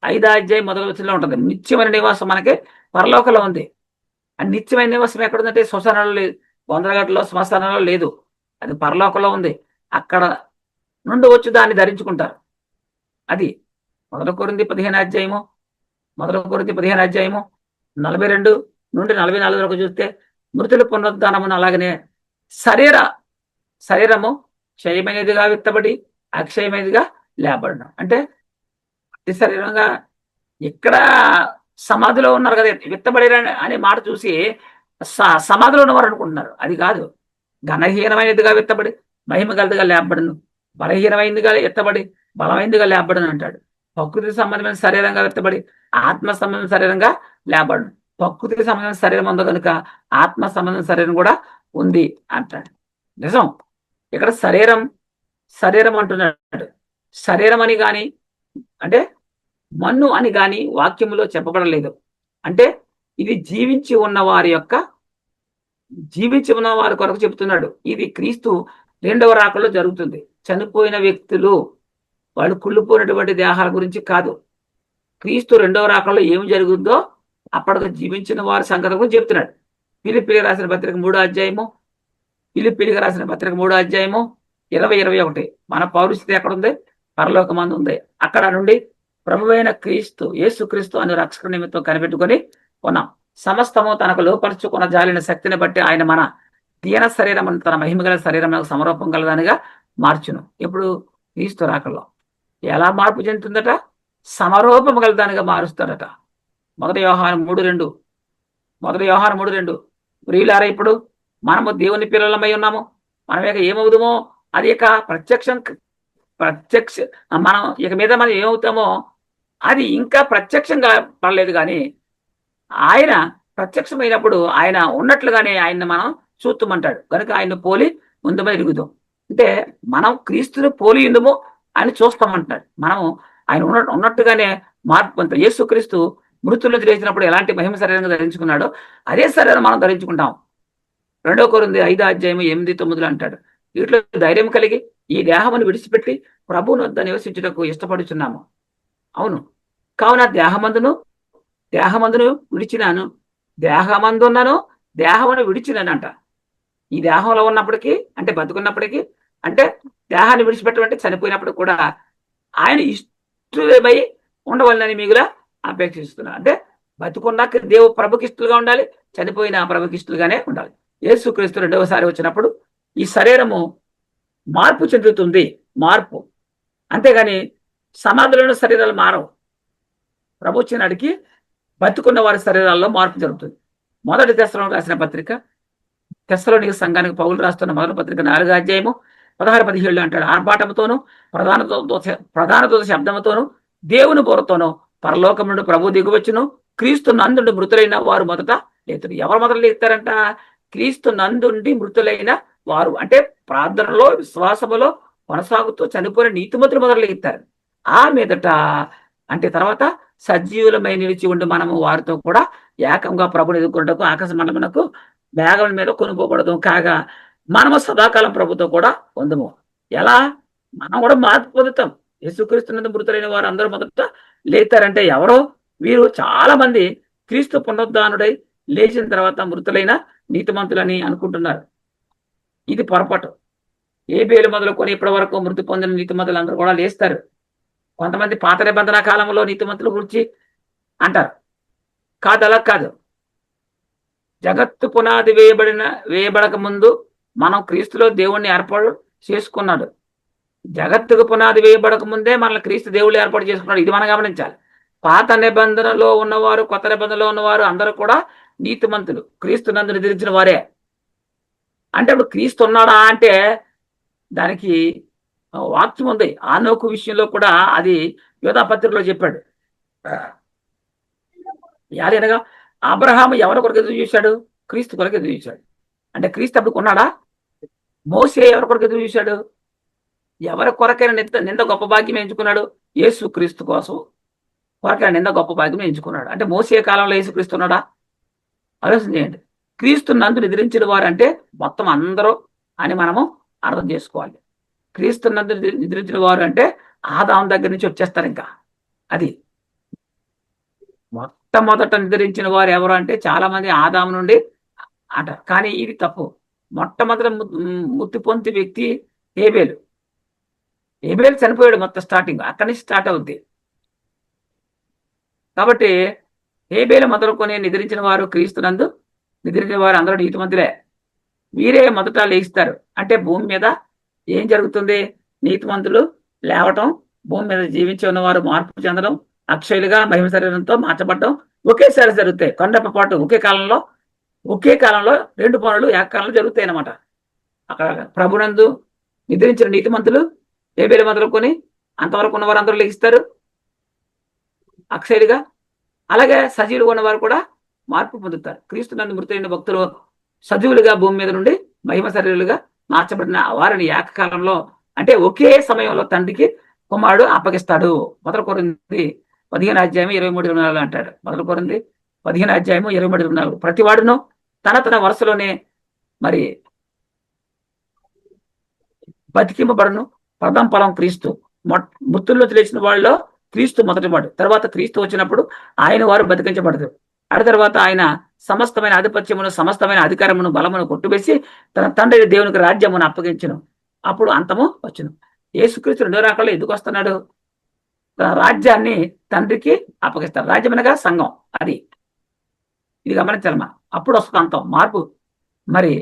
5వ అధ్యాయం 1వ వచనంలో ఉంటుంది. నిత్యమైన నివాసం మనకి పరలోకంలో ఉంది. ఆ నిత్యమైన నివాసం ఎక్కడుందంటే శ్మశానంలో లేదు, బొందరగట్టులో శ్మశానంలో లేదు. అది పరలోకంలో ఉంది. అక్కడ నుండి వచ్చి దాన్ని ధరించుకుంటారు. అది 1 కొరింథీ 15వ అధ్యాయము 42 నుండి 44 వరకు చూస్తే, మృతుల పునరుద్ధానమును అలాగనే శరీరము క్షయమైనదిగా విత్తబడి అక్షయమైనదిగా లేబడడం. అంటే అతి శరీరంగా ఇక్కడ సమాధిలో ఉన్నారు కదా, విత్తబడి అనే మాట చూసి సమాధిలో ఉన్నవారు అనుకుంటున్నారు. అది కాదు. ఘనహీనమైనదిగా విత్తబడి మహిమ గలదిగా లేబడను, బలహీనమైనదిగా ఎత్తబడి బలమైనదిగా లేబడను అంటాడు. ప్రకృతి సంబంధమైన శరీరంగా విత్తబడి ఆత్మ సంబంధమైన శరీరంగా లేబడను. ప్రకృతికి సంబంధించిన శరీరం ఉంది కనుక ఆత్మ సంబంధించిన శరీరం కూడా ఉంది అంటాడు. నిజం. ఇక్కడ శరీరం అంటున్నాడు. శరీరం అని కానీ, అంటే మన్ను అని కానీ వాక్యములో చెప్పబడలేదు. అంటే ఇది జీవించి ఉన్న వారి కొరకు చెప్తున్నాడు. ఇది క్రీస్తు 2వ రాకడలో జరుగుతుంది. చనిపోయిన వ్యక్తులు, వాళ్ళు కుళ్ళిపోయినటువంటి దేహాల గురించి కాదు. క్రీస్తు 2వ రాకడలో ఏమి జరుగుతుందో అప్పటికి జీవించిన వారి సంగతి గురించి చెప్తున్నాడు. ఫిలిప్పీయులకు రాసిన పత్రిక 3వ అధ్యాయము ఫిలిప్పీయులకు రాసిన పత్రిక 3వ అధ్యాయము 20-21. మన పౌరస్థితి ఎక్కడుంది? పరలోకమందు ఉంది. అక్కడ నుండి ప్రభువైన క్రీస్తు యేసుక్రీస్తు అనే రక్షక నిమిత్తం కనిపెట్టుకొని ఉన్నాం. సమస్తము తనకు లోపరుచుకున్న జాలిన శక్తిని బట్టి ఆయన మన దీన శరీరం తన మహిమగల శరీరం సమరూపం గలదానిగా మార్చును. ఇప్పుడు క్రీస్తు రాకల్లో ఎలా మార్పు చెందుతుందట? సమరూపం గలదానిగా మారుస్తాడట. 1 యోహాను 3:2. 1 యోహాను 3:2. ప్రియులారా, ఇప్పుడు మనము దేవుని పిల్లలమై ఉన్నాము. మనం ఇక ఏమవుతామో అది ఇక ప్రత్యక్ష మనం ఇక మీద మనం ఏమవుతామో అది ఇంకా ప్రత్యక్షంగా పడలేదు, కానీ ఆయన ప్రత్యక్షమైనప్పుడు ఆయన ఉన్నట్లుగానే ఆయన్ని మనం చూస్తామంటాడు. కనుక ఆయన్ని పోలి ముందు మీద ఎరుగుదాం. అంటే మనం క్రీస్తుని పోలి ఉందము ఆయన చూస్తామంటాడు. మనము ఆయన ఉన్నట్టుగానే మార్పు పొందుతాం. యేసుక్రీస్తు మృతుల్లో లేచినప్పుడు ఎలాంటి మహిమ శరీరంగా ధరించుకున్నాడో అదే శరీరం మనం ధరించుకుంటాం. 2 కొరింథీ 5వ అధ్యాయం 8-9 అంటాడు, వీటిలో ధైర్యం కలిగి ఈ దేహమును విడిచిపెట్టి ప్రభువును వద్ద నివసించుటకు ఇష్టపడుచున్నాము. అవును, కావున దేహమందును విడిచినాను, దేహమందున్నను దేహమును విడిచినానంట. ఈ దేహంలో ఉన్నప్పటికీ, అంటే బతుకున్నప్పటికీ, అంటే దేహాన్ని విడిచిపెట్టమంటే చనిపోయినప్పుడు కూడా ఆయన ఇష్టమై ఉండవాలని మిగులా అపేక్షిస్తున్నా. అంటే బతుకున్నాక ప్రభుకి ఇష్టలుగా ఉండాలి, చనిపోయిన ప్రభుకి ఇష్టలుగానే ఉండాలి. యేసుక్రీస్తు రెండవసారి వచ్చినప్పుడు ఈ శరీరము మార్పు చెందుతుంది. మార్పు అంతేగాని సమాధులను శరీరాలు మారవు. ప్రభు వచ్చినాడికి బతుకున్న వారి శరీరాల్లో మార్పు జరుగుతుంది. 1 తెస్సలోనికీయులకు రాసిన పత్రిక, తెస్సలోనికీ సంఘానికి పౌలు రాస్తున్న 1వ పత్రిక 4వ అధ్యాయము 16-17 అంటాడు, ఆర్భాటముతోను ప్రధాన దూత శబ్దముతోను దేవుని బోరతోను పరలోకం నుండి ప్రభు దిగువచ్చును, క్రీస్తు నందుండి మృతులైన వారు మొదట లేతురు. ఎవరు మొదలు లేస్తారంట? క్రీస్తు నందుండి మృతులైన వారు. అంటే ప్రార్థనలో విశ్వాసములో కొనసాగుతూ చనిపోయిన నీతిమంతులు మొదలు లేస్తారు. ఆ మీదట అంటే తర్వాత సజీవులమై నిలిచి ఉండి మనము వారితో కూడా ఏకంగా ప్రభుని ఎదుర్కొంటకు ఆకాశ మండలమునకు మేఘముల మీద కొనుక్కోకూడదు. కాగా మనము సదాకాలం ప్రభుతో కూడా పొందము. ఎలా? మనం కూడా మార్పు పొందుతాం. యేసుక్రీస్తునందు మృతులైన వారు అందరూ మొదట లేతారంటే ఎవరో వీరు చాలా మంది క్రీస్తు పునరుద్ధానుడై లేచిన తర్వాత మృతులైన నీతిమంతులని అనుకుంటున్నారు. ఇది పొరపాటు. ఏబేలు మొదలుకొని ఇప్పటి వరకు మృతి పొందిన నీతిమంతులు అందరూ కూడా లేస్తారు. కొంతమంది పాత నిబంధన కాలంలో నీతిమంతుల గురించి అంటారు. కాదు, అలా కాదు. జగత్తు పునాది వేయబడక ముందు మనం క్రీస్తులో దేవుణ్ణి ఏర్పాటు చేసుకున్నాడు. జగత్తుకు పునాది వేయబడక ముందే మనల్ని క్రీస్తు దేవుళ్ళు ఏర్పాటు చేసుకున్నాడు. ఇది మనం గమనించాలి. పాత నిబంధనలో ఉన్నవారు, కొత్త నిబంధనలో ఉన్నవారు అందరూ కూడా నీతిమంతులు, క్రీస్తు నందు నిద్రించిన వారే. అంటే ఇప్పుడు క్రీస్తు ఉన్నాడా అంటే దానికి వాక్యం ఉంది. ఆనోకు విషయంలో కూడా అది యోధా పత్రికలో చెప్పాడు. యాదనగా అబ్రహాము ఎవరి కొరకు ఎదురు చూశాడు? క్రీస్తు కొరకు ఎదురు చూశాడు. అంటే క్రీస్తు అప్పుడు కొన్నాడా? మోసే ఎవరి కొరకు ఎదురు చూశాడు? ఎవరి కొరకైనా నింద గొప్ప భాగ్యం ఎంచుకున్నాడు? యేసు క్రీస్తు కోసం కొరకైనా నింద గొప్ప భాగ్యం ఎంచుకున్నాడు. అంటే మోసే కాలంలో యేసు క్రీస్తు ఉన్నాడా? ఆలోచన చేయండి. క్రీస్తు నందు నిద్రించిన వారు అంటే మొత్తం అందరూ అని మనము అర్థం చేసుకోవాలి. క్రీస్తు నందు నిద్రించిన వారు అంటే ఆదాము దగ్గర నుంచి వచ్చేస్తారు. ఇంకా అది మొట్టమొదట నిద్రించిన వారు ఎవరు అంటే చాలా మంది ఆదాము నుండి అంటారు, కానీ ఇది తప్పు. మొట్టమొదట ముత్తి పొంది వ్యక్తి హేబేలు. హేబేలు చనిపోయాడు మొత్తం స్టార్టింగ్ అక్కడి నుంచి స్టార్ట్ అవుద్ది. కాబట్టి హేబేలు మొదలుకొని నిద్రించిన వారు క్రీస్తు నందు నిద్రించిన వారు అందరూ నీతిమంతులే. వీరే మొదట లేస్తారు. అంటే భూమి మీద ఏం జరుగుతుంది? నీతిమంతులు లేవటం, భూమి మీద జీవించి ఉన్నవారు మార్పు చెందడం, అక్షయులుగా మహిమ శరీరంతో మార్చబడడం ఒకేసారి జరుగుతాయి. కొండప పాటు ఒకే కాలంలో 2 పనులు ఏకకాలంలో జరుగుతాయి అన్నమాట. అక్కడ ప్రభునందు నిద్రించిన నీతిమంతులు హేబేలు మొదలుకొని అంతవరకు ఉన్నవారు అందరూ లెగిస్తారు అక్షయులుగా. అలాగే సజీవులుగా ఉన్నవారు కూడా మార్పు పొందుతారు. క్రీస్తు నందు మృతులైన భక్తులు సజీవులుగా భూమి మీద నుండి మహిమ శరీరులుగా మార్చబడిన వారిని ఏకకాలంలో అంటే ఒకే సమయంలో తండ్రికి కుమారుడు అప్పగిస్తాడు. 1 కొరింథీ 15వ అధ్యాయం 23-24 అంటాడు. 1 కొరింథీ 15వ అధ్యాయం 23-24. ప్రతివాడును తన వరుసలోనే మరి బతికింపబడను. ప్రథమ ఫలం క్రీస్తు. మృతుల్లో లేచిన వాళ్ళలో క్రీస్తు మొదటివాడు. తర్వాత క్రీస్తు వచ్చినప్పుడు ఆయన వారు బతికించబడతారు. ఆ తర్వాత ఆయన సమస్తమైన ఆధిపత్యమును, సమస్తమైన అధికారమును, బలమును కొట్టువేసి తన తండ్రి దేవునికి రాజ్యమును అప్పగించును. అప్పుడు అంతము వచ్చును. యేసుక్రీస్తు రెండో రాకడలో ఎందుకు వస్తున్నాడు? తన రాజ్యాన్ని తండ్రికి అప్పగిస్తాడు. రాజ్యం అనగా సంఘం. అది ఇది గమనించాలి మనం. అప్పుడు వస్తుంది అంతం, మార్పు. మరి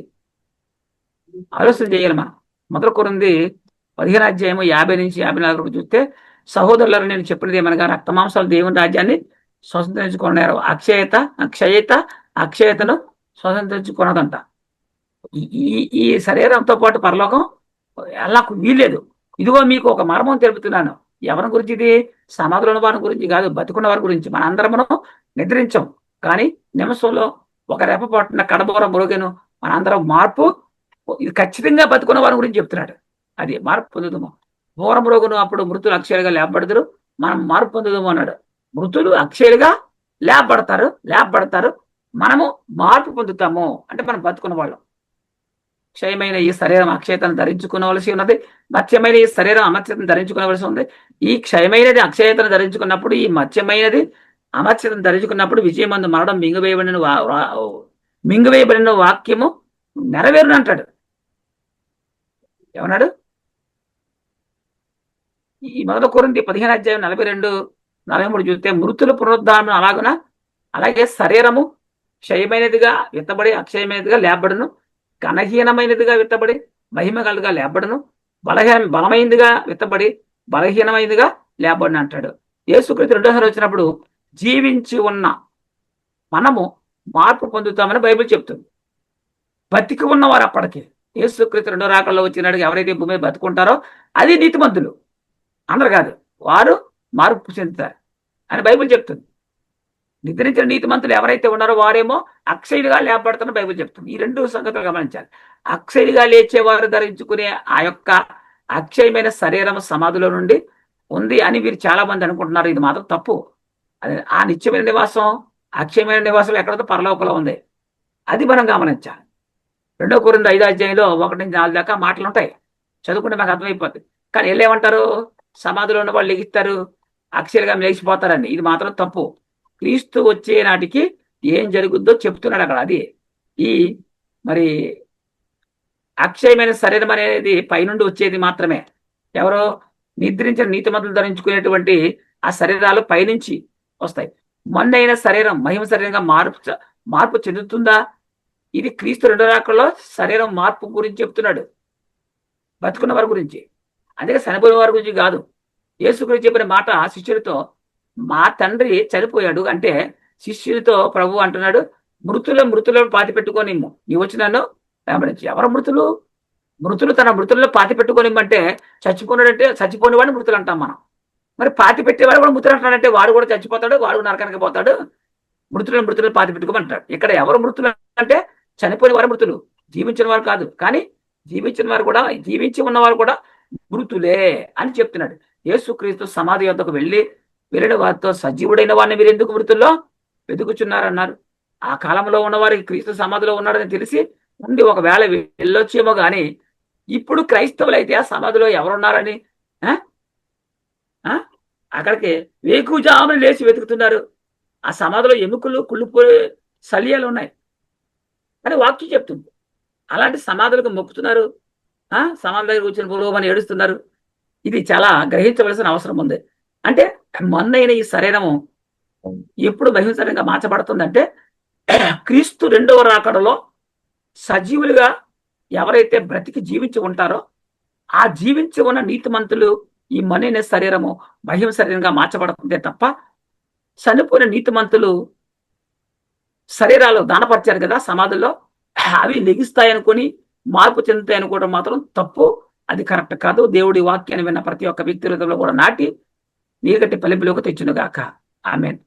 ఆలోచన చేయాలి మనం. మొదలు కొరింది 15 అధ్యాయము 50 నుంచి 54 వరకు చూస్తే, సహోదరులను నేను చెప్పినది ఏమనగా, రక్తమాంసాలు దేవుని రాజ్యాన్ని స్వతంత్రించుకున్నారు, అక్షయతను స్వతంత్రించుకున్నదంట. ఈ శరీరంతో పాటు పరలోకం నాకు వీల్లేదు. ఇదిగో మీకు ఒక మర్మం తెలుపుతున్నాను. ఎవరి గురించి ఇది? సమాధిలో ఉన్న వారి గురించి కాదు, బతుకున్న వారి గురించి. మన అందరమును నిద్రించాం, కానీ నిమిషంలో ఒక రెప్పపాటున కడబోర మురుగను మనందరం మార్పు. ఇది ఖచ్చితంగా బతుకున్న వారి గురించి చెప్తున్నాడు. అది మార్పు పొందుదాము. ఘోరం రోగును అప్పుడు మృతులు అక్షయులుగా లేపబడతారు, మనం మార్పు పొందుదాము అన్నాడు. మృతులు అక్షయులుగా లేపబడతారు, మనము మార్పు పొందుతాము. అంటే మనం బతుకున్న వాళ్ళం. క్షయమైన ఈ శరీరం అక్షయతను ధరించుకోవలసి ఉన్నది, మత్స్యమైన ఈ శరీరం అమర్త్యతను ధరించుకోవలసి ఉంది. ఈ క్షయమైనది అక్షయతను ధరించుకున్నప్పుడు, ఈ మత్స్యమైనది అమర్త్యతను ధరించుకున్నప్పుడు విజయమందు మరణం మింగివేయబడిన వాక్యము నెరవేరును అంటాడు. ఏమన్నాడు? ఈ మొదటి కొరింథీ 15 అధ్యాయం 42-43 చూస్తే, మృతుల పునరుద్ధానం అలాగే శరీరము క్షయమైనదిగా విత్తబడి అక్షయమైనదిగా లేపబడును, ఘనహీనమైనదిగా విత్తబడి మహిమగలగా లేపబడును, బలమైనదిగా విత్తబడి బలహీనమైనదిగా లేపబడిన అంటాడు. యేసుక్రీస్తు రెండోసారి వచ్చినప్పుడు జీవించి ఉన్న మనము మార్పు పొందుతామని బైబిల్ చెప్తుంది. బతికి ఉన్నవారు అప్పటికి యేసుక్రీస్తు రెండో రాకడలో వచ్చినాడు ఎవరైతే భూమి మీద బతుకుంటారో అది నీతిమంతులు. అందరు కాదు, వారు మార్పు చెందుతారు అని బైబిల్ చెప్తుంది. నిద్రించిన నీతిమంతులు ఎవరైతే ఉన్నారో వారేమో అక్షయులుగా లేపబడతారని బైబిల్ చెప్తుంది. ఈ రెండు సంగతులు గమనించాలి. అక్షయులుగా లేచేవారు ధరించుకునే ఆ యొక్క అక్షయమైన శరీరం సమాధిలో నుండి ఉంది అని వీరు చాలా మంది అనుకుంటున్నారు. ఇది మాత్రం తప్పు. అది ఆ నిత్యమైన నివాసం, అక్షయమైన నివాసం ఎక్కడో పరలోకంలో ఉంది. అది మనం గమనించాలి. 2 కొరింథీ 5 అధ్యాయంలో 1-4 దాకా మాటలు ఉంటాయి. చదువుకుంటే మాకు అర్థమైపోతుంది. కానీ వీళ్ళేమంటారు? సమాధిలో ఉన్న వాళ్ళు లెగిస్తారు, అక్షయులుగా లేచిపోతారని. ఇది మాత్రం తప్పు. క్రీస్తు వచ్చే నాటికి ఏం జరుగుద్దో చెప్తున్నాడు అక్కడ. అది ఈ మరి అక్షయమైన శరీరం అనేది పైనుండి వచ్చేది మాత్రమే. ఎవరో నిద్రించిన నీతిమంతులు ధరించుకునేటువంటి ఆ శరీరాలు పైనుంచి వస్తాయి. మొన్నైన శరీరం మహిమ శరీరంగా మార్పు చెందుతుందా? ఇది క్రీస్తు రెండో రాకడలో శరీరం మార్పు గురించి చెప్తున్నాడు, బతుకున్న వారి గురించి. అందుకే చనిపోయిన వారి గురించి కాదు. యేసు గురించి చెప్పిన మాట శిష్యులతో, మా తండ్రి చనిపోయాడు అంటే శిష్యులతో ప్రభు అంటున్నాడు, మృతులను పాతి పెట్టుకొని నీవు వచ్చి నన్ను వెంబడించు. ఎవరు మృతులు తన మృతుల్లో పాతి పెట్టుకోనిమ్మంటే, చచ్చిపోయినాడంటే చచ్చిపోయిన వాడిని మృతులు అంటాం మనం. మరి పాతి పెట్టేవాడు కూడా మృతులు అంటున్నాడంటే వాడు కూడా చచ్చిపోతాడు, వాడు నరకానికి పోతాడు. మృతులను పాతి పెట్టుకోమంటాడు. ఇక్కడ ఎవరు మృతులు అంటే చనిపోయిన వారు మృతులు, జీవించిన వారు కాదు. కానీ జీవించి ఉన్నవారు కూడా మృతులే అని చెప్తున్నాడు. యేసుక్రీస్తు సమాధి వద్దకు వెళ్ళిన వారితో, సజీవుడైన వారిని మీరు ఎందుకు మృతుల్లో వెతుకుచున్నారన్నారు. ఆ కాలంలో ఉన్నవారికి క్రీస్తు సమాధిలో ఉన్నాడని తెలిసి ఉండి ఒకవేళ వెళ్ళొచ్చేమో కానీ, ఇప్పుడు క్రైస్తవులు అయితే ఆ సమాధిలో ఎవరున్నారని అక్కడికి వేకుజామున లేచి వెతుకుతున్నారు. ఆ సమాధిలో ఎముకలు కుళ్ళిపోయే శల్యాలు ఉన్నాయి అని వాక్యం చెప్తుంది. అలాంటి సమాధులకు మొక్కుతున్నారు, సమాధి దగ్గర కూర్చొని పూర్వమని ఏడుస్తున్నారు. ఇది చాలా గ్రహించవలసిన అవసరం ఉంది. అంటే మొన్నైన ఈ శరీరము ఎప్పుడు మహిమశరీరంగా మార్చబడుతుందంటే, క్రీస్తు రెండవ రాకడలో సజీవులుగా ఎవరైతే బ్రతికి జీవించి ఉంటారో ఆ జీవించి ఉన్న నీతిమంతులు ఈ మొన్నైన శరీరము మహిమ శరీరంగా మార్చబడుతుందే తప్ప, చనిపోయిన నీతిమంతులు శరీరాలు దానపరిచారు కదా సమాధుల్లో, అవి లెగిస్తాయనుకొని మార్పు చెందుతాయనుకోవడం మాత్రం తప్పు. అది కరెక్ట్ కాదు. దేవుడి వాక్యాన్ని విన్న ప్రతి ఒక్క వ్యక్తి హృదయంలో కూడా నాటి నీగటి ఫలింపులోకి తెచ్చునుగాక. ఆమేన్.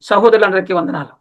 సహోదరులందరికీ వందనాలు.